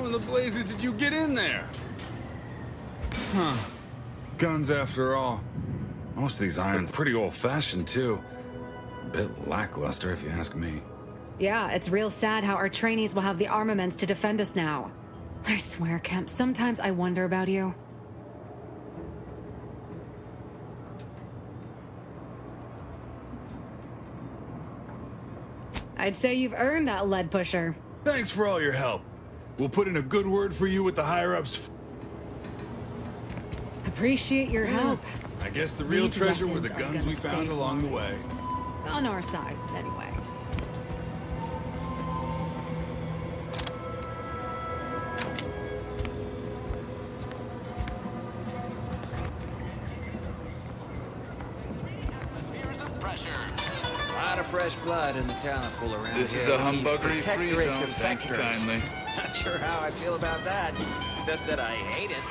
How in the blazes did you get in there? Huh. Guns after all. Most of these irons pretty old-fashioned, too. A bit lackluster, if you ask me. Yeah, it's real sad how our trainees will have the armaments to defend us now. I swear, Kemp, sometimes I wonder about you. I'd say you've earned that lead pusher. Thanks for all your help. We'll put in a good word for you with the higher-ups. Appreciate your help. I guess the real These treasure were the weapons are guns we gonna found save along the lives. way. On our side, anyway. A lot of fresh blood in the talent pool around This here. is a These humbuggery-free protectorate zone, thank you defectors. kindly. Not sure how I feel about that, except that I hate it.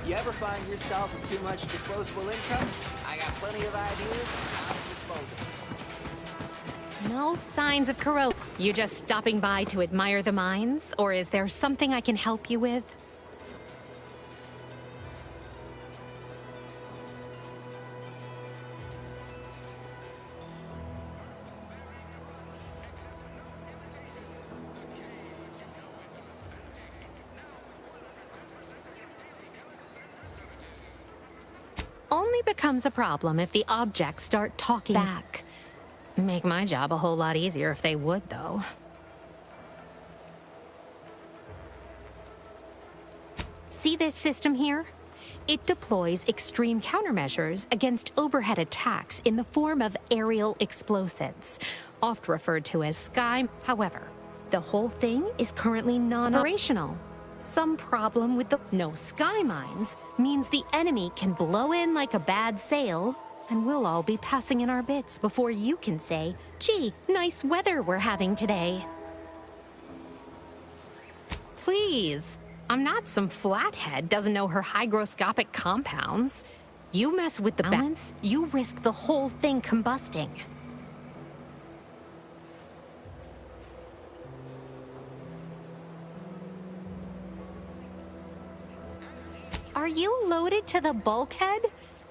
You ever find yourself with too much disposable income? I got plenty of ideas on how to dispose of them. No signs of corrosion. You just stopping by to admire the mines? Or is there something I can help you with? Only becomes a problem if the objects start talking back. Make my job a whole lot easier if they would, though. See this system here? It deploys extreme countermeasures against overhead attacks in the form of aerial explosives, oft referred to as Sky. However, the whole thing is currently non-operational. Some problem with the no sky mines means the enemy can blow in like a bad sail, and we'll all be passing in our bits before you can say, gee, nice weather we're having today. Please, I'm not some flathead doesn't know her hygroscopic compounds. You mess with the balance, you risk the whole thing combusting. Are you loaded to the bulkhead?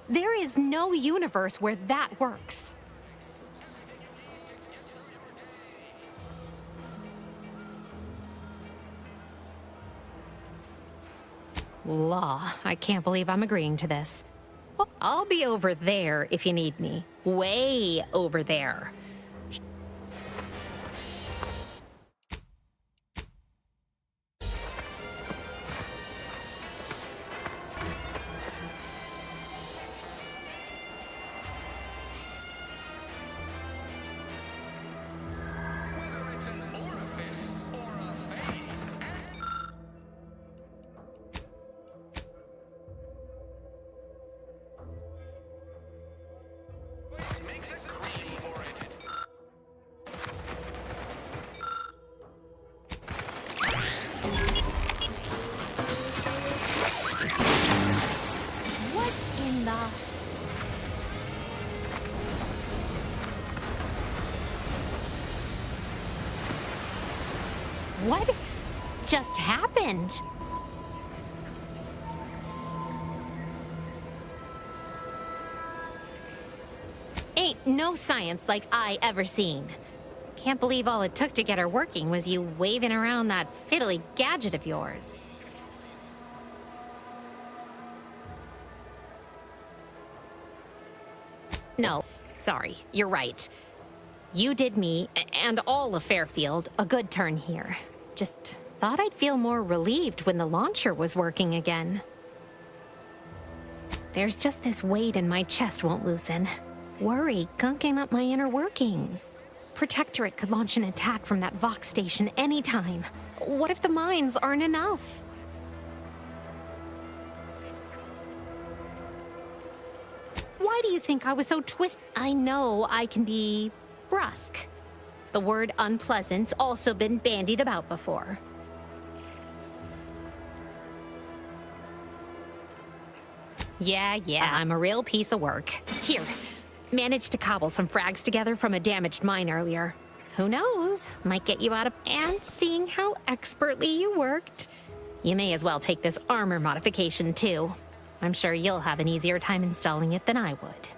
There is no universe where that works. Law, I can't believe I'm agreeing to this. Well, I'll be over there if you need me. Way over there. What just happened? Ain't no science like I ever seen. Can't believe all it took to get her working was you waving around that fiddly gadget of yours. No, sorry, you're right. You did me, and all of Fairfield, a good turn here. Just thought I'd feel more relieved when the launcher was working again. There's just this weight in my chest won't loosen. Worry gunking up my inner workings. Protectorate could launch an attack from that Vox station anytime. What if the mines aren't enough? Why do you think I was so I know I can be brusque. The word unpleasant's also been bandied about before. Yeah, I'm a real piece of work. Here, managed to cobble some frags together from a damaged mine earlier. Who knows? Might get you out of... And seeing how expertly you worked, you may as well take this armor modification too. I'm sure you'll have an easier time installing it than I would.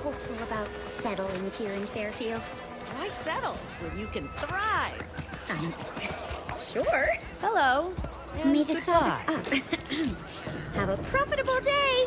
Hopeful about settling here in Fairfield. Why settle when you can thrive? Sure. Hello. May the goodbye. Have a profitable day.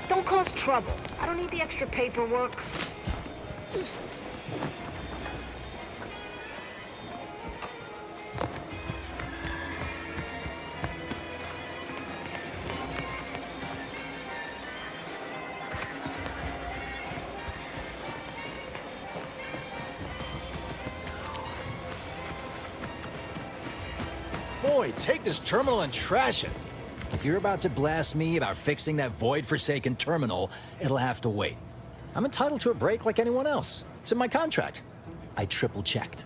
Don't cause trouble. I don't need the extra paperwork. Void, take this terminal and trash it. If you're about to blast me about fixing that void-forsaken terminal, it'll have to wait. I'm entitled to a break like anyone else. It's in my contract. I triple-checked.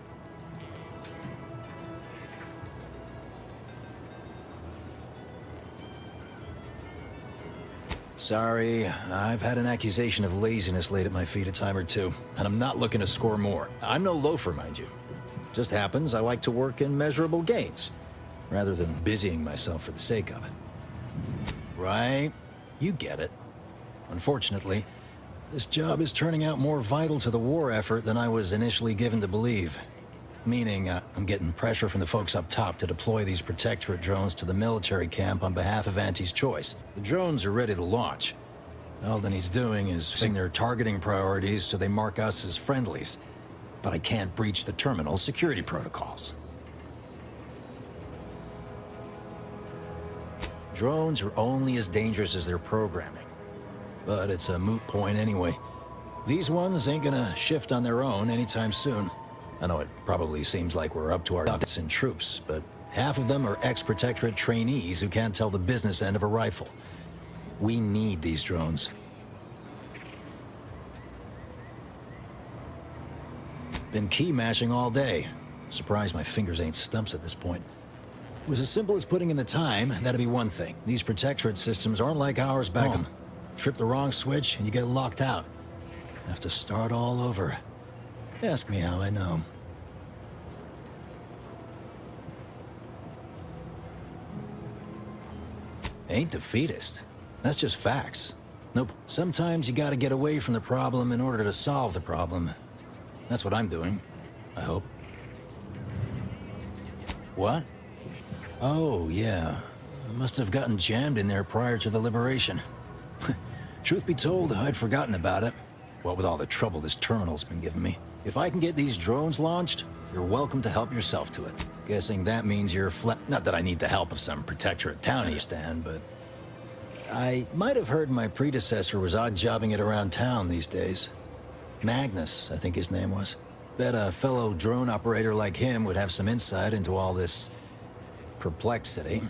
Sorry, I've had an accusation of laziness laid at my feet a time or two, and I'm not looking to score more. I'm no loafer, mind you. Just happens I like to work in measurable gains, rather than busying myself for the sake of it. Right? You get it. Unfortunately, this job is turning out more vital to the war effort than I was initially given to believe. Meaning, I'm getting pressure from the folks up top to deploy these Protectorate drones to the military camp on behalf of Auntie's Choice. The drones are ready to launch. All that he's doing is fixing their targeting priorities so they mark us as friendlies. But I can't breach the terminal's security protocols. Drones are only as dangerous as their programming. But it's a moot point anyway. These ones ain't gonna shift on their own anytime soon. I know it probably seems like we're up to our ducks and troops, but half of them are ex-Protectorate trainees who can't tell the business end of a rifle. We need these drones. Been key mashing all day. Surprised my fingers ain't stumps at this point. It was as simple as putting in the time, that'd be one thing. These Protectorate systems aren't like ours back home. Trip the wrong switch and you get locked out. Have to start all over. Ask me how I know. Ain't defeatist. That's just facts. Nope. Sometimes you gotta get away from the problem in order to solve the problem. That's what I'm doing. I hope. What? Oh, yeah. I must have gotten jammed in there prior to the liberation. Truth be told, I'd forgotten about it. What with all the trouble this terminal's been giving me. If I can get these drones launched, you're welcome to help yourself to it. Guessing that means you're not that I need the help of some Protectorate townie stand, but... I might have heard my predecessor was odd-jobbing it around town these days. Magnus, I think his name was. Bet a fellow drone operator like him would have some insight into all this... perplexity.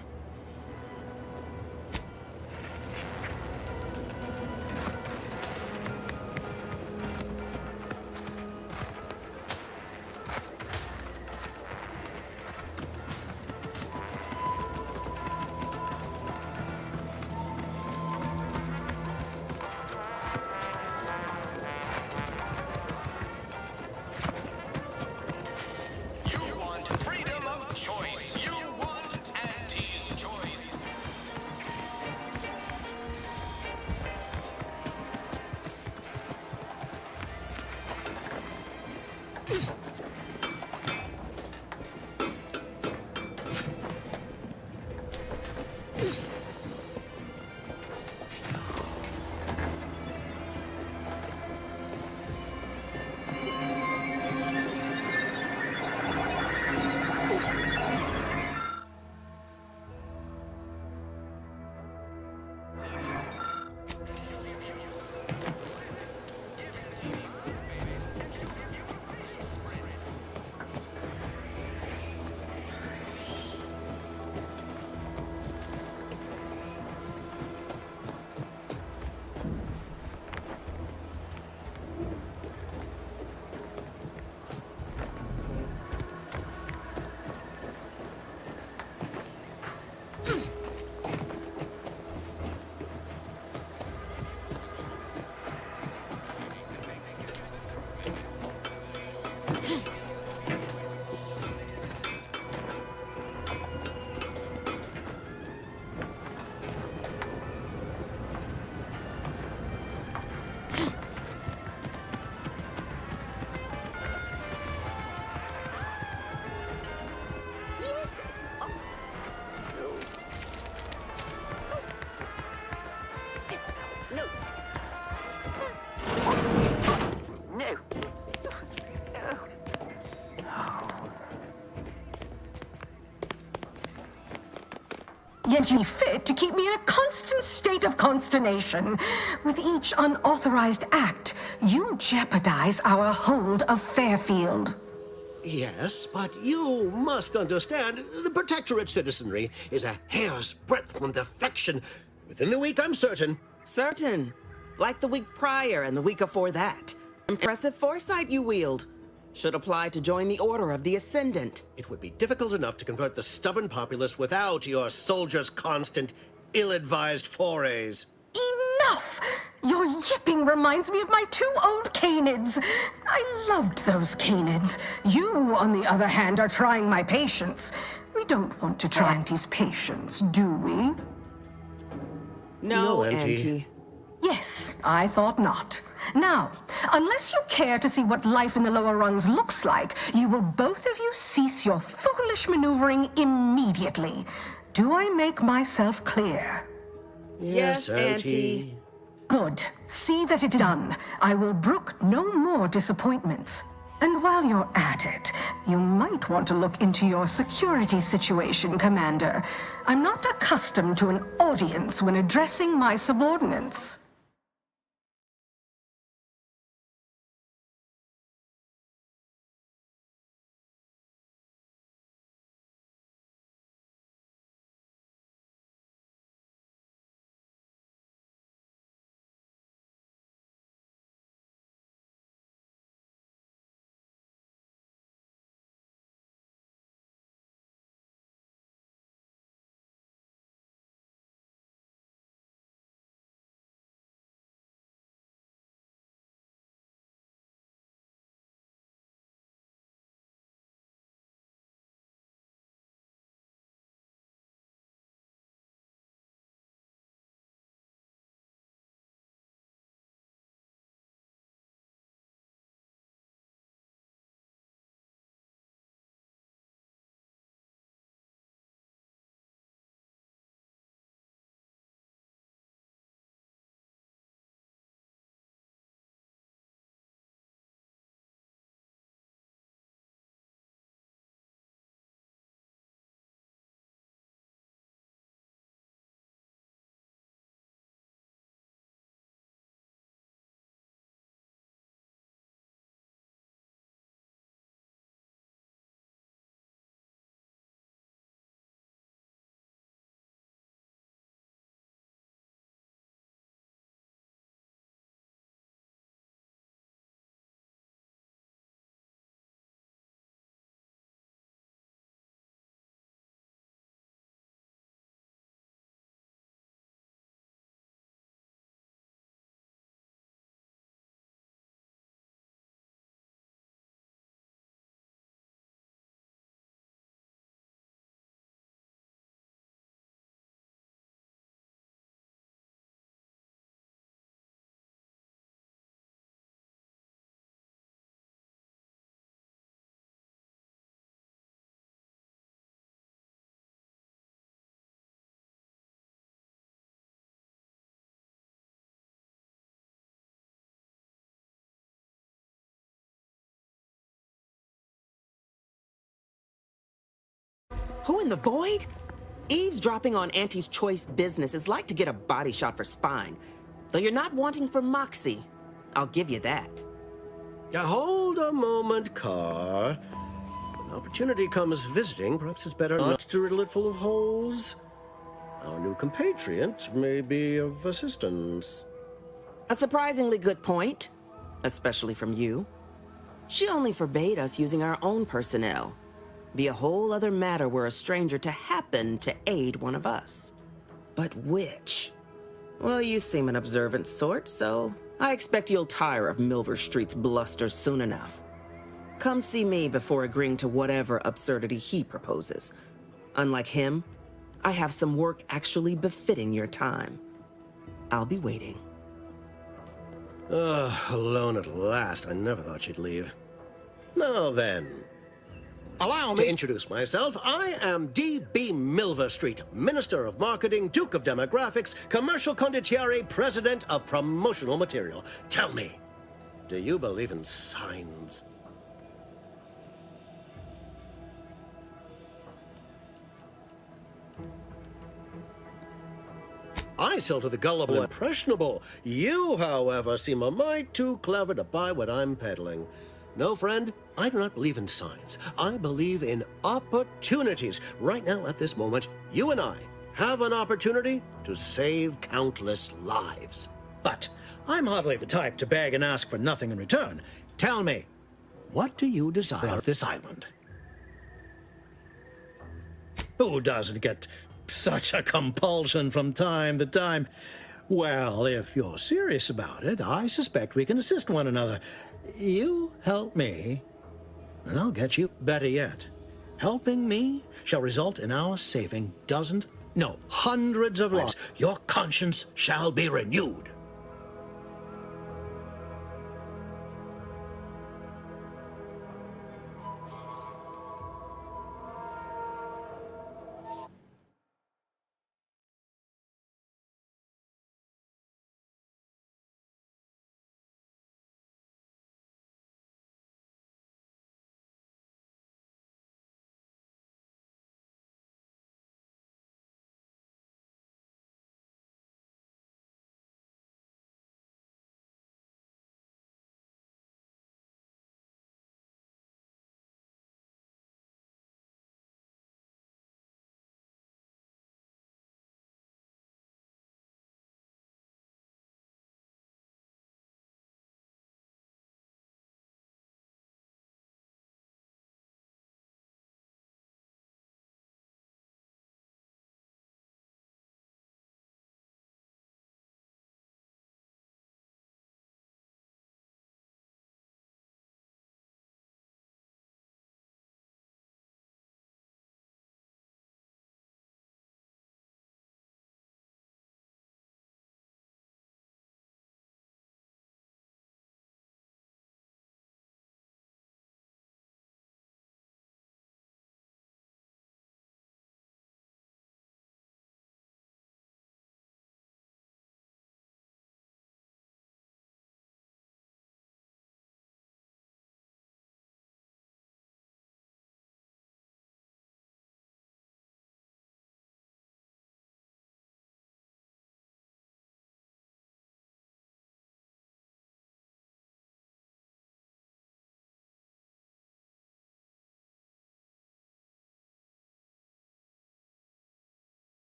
Yet you fit to keep me in a constant state of consternation. With each unauthorized act, you jeopardize our hold of Fairfield. Yes, but you must understand, the Protectorate citizenry is a hair's breadth from defection. Within the week, I'm certain. Certain? Like the week prior and the week before that. Impressive foresight you wield. Should apply to join the Order of the Ascendant. It would be difficult enough to convert the stubborn populace without your soldiers' constant, ill-advised forays. Enough! Your yipping reminds me of my 2 old Canids. I loved those Canids. You, on the other hand, are trying my patience. We don't want to try Auntie's patience, do we? No, Auntie. Yes, I thought not. Now, unless you care to see what life in the lower rungs looks like, you will both of you cease your foolish maneuvering immediately. Do I make myself clear? Yes, Auntie. Good. See that it is done. I will brook no more disappointments. And while you're at it, you might want to look into your security situation, Commander. I'm not accustomed to an audience when addressing my subordinates. Who in the void? Eavesdropping on Auntie's choice business is like to get a body shot for spine. Though you're not wanting for Moxie. I'll give you that. Hold a moment, Carr. When opportunity comes visiting, perhaps it's better not to riddle it full of holes. Our new compatriot may be of assistance. A surprisingly good point, especially from you. She only forbade us using our own personnel. Be a whole other matter were a stranger to happen to aid one of us. But which? Well, you seem an observant sort, so I expect you'll tire of Milver Street's bluster soon enough. Come see me before agreeing to whatever absurdity he proposes. Unlike him, I have some work actually befitting your time. I'll be waiting. Alone at last. I never thought she'd leave. Now then, allow me to introduce myself. I am D.B. Milver Street, Minister of Marketing, Duke of Demographics, Commercial Condottiere, President of Promotional Material. Tell me, do you believe in signs? I sell to the gullible and impressionable. You, however, seem a mite too clever to buy what I'm peddling. No, friend, I do not believe in signs. I believe in opportunities. Right now, at this moment, you and I have an opportunity to save countless lives. But I'm hardly the type to beg and ask for nothing in return. Tell me, what do you desire of this island? Who doesn't get such a compulsion from time to time? Well, if you're serious about it, I suspect we can assist one another. You help me, and I'll get you. Better yet, helping me shall result in our saving hundreds of lives. Your conscience shall be renewed.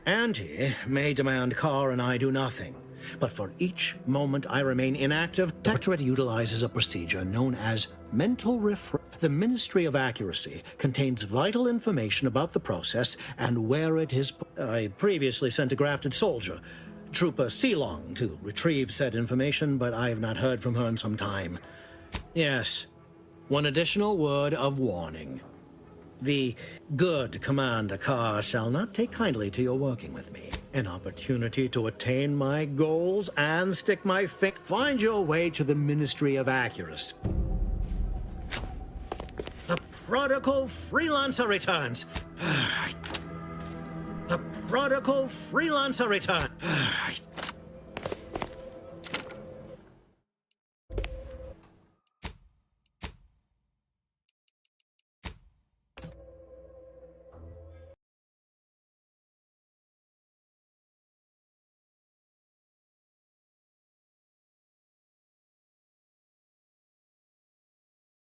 Ante may demand Carr and I do nothing, but for each moment I remain inactive, Directorate utilizes a procedure known as mental refresh. The Ministry of Accuracy contains vital information about the process and where it is. I previously sent a grafted soldier, Trooper Sealong, to retrieve said information, but I have not heard from her in some time. Yes, one additional word of warning. The good Commander Carr shall not take kindly to your working with me. An opportunity to attain my goals and stick my finger. Find your way to the Ministry of Accuracy. The prodigal freelancer returns. The prodigal freelancer returns.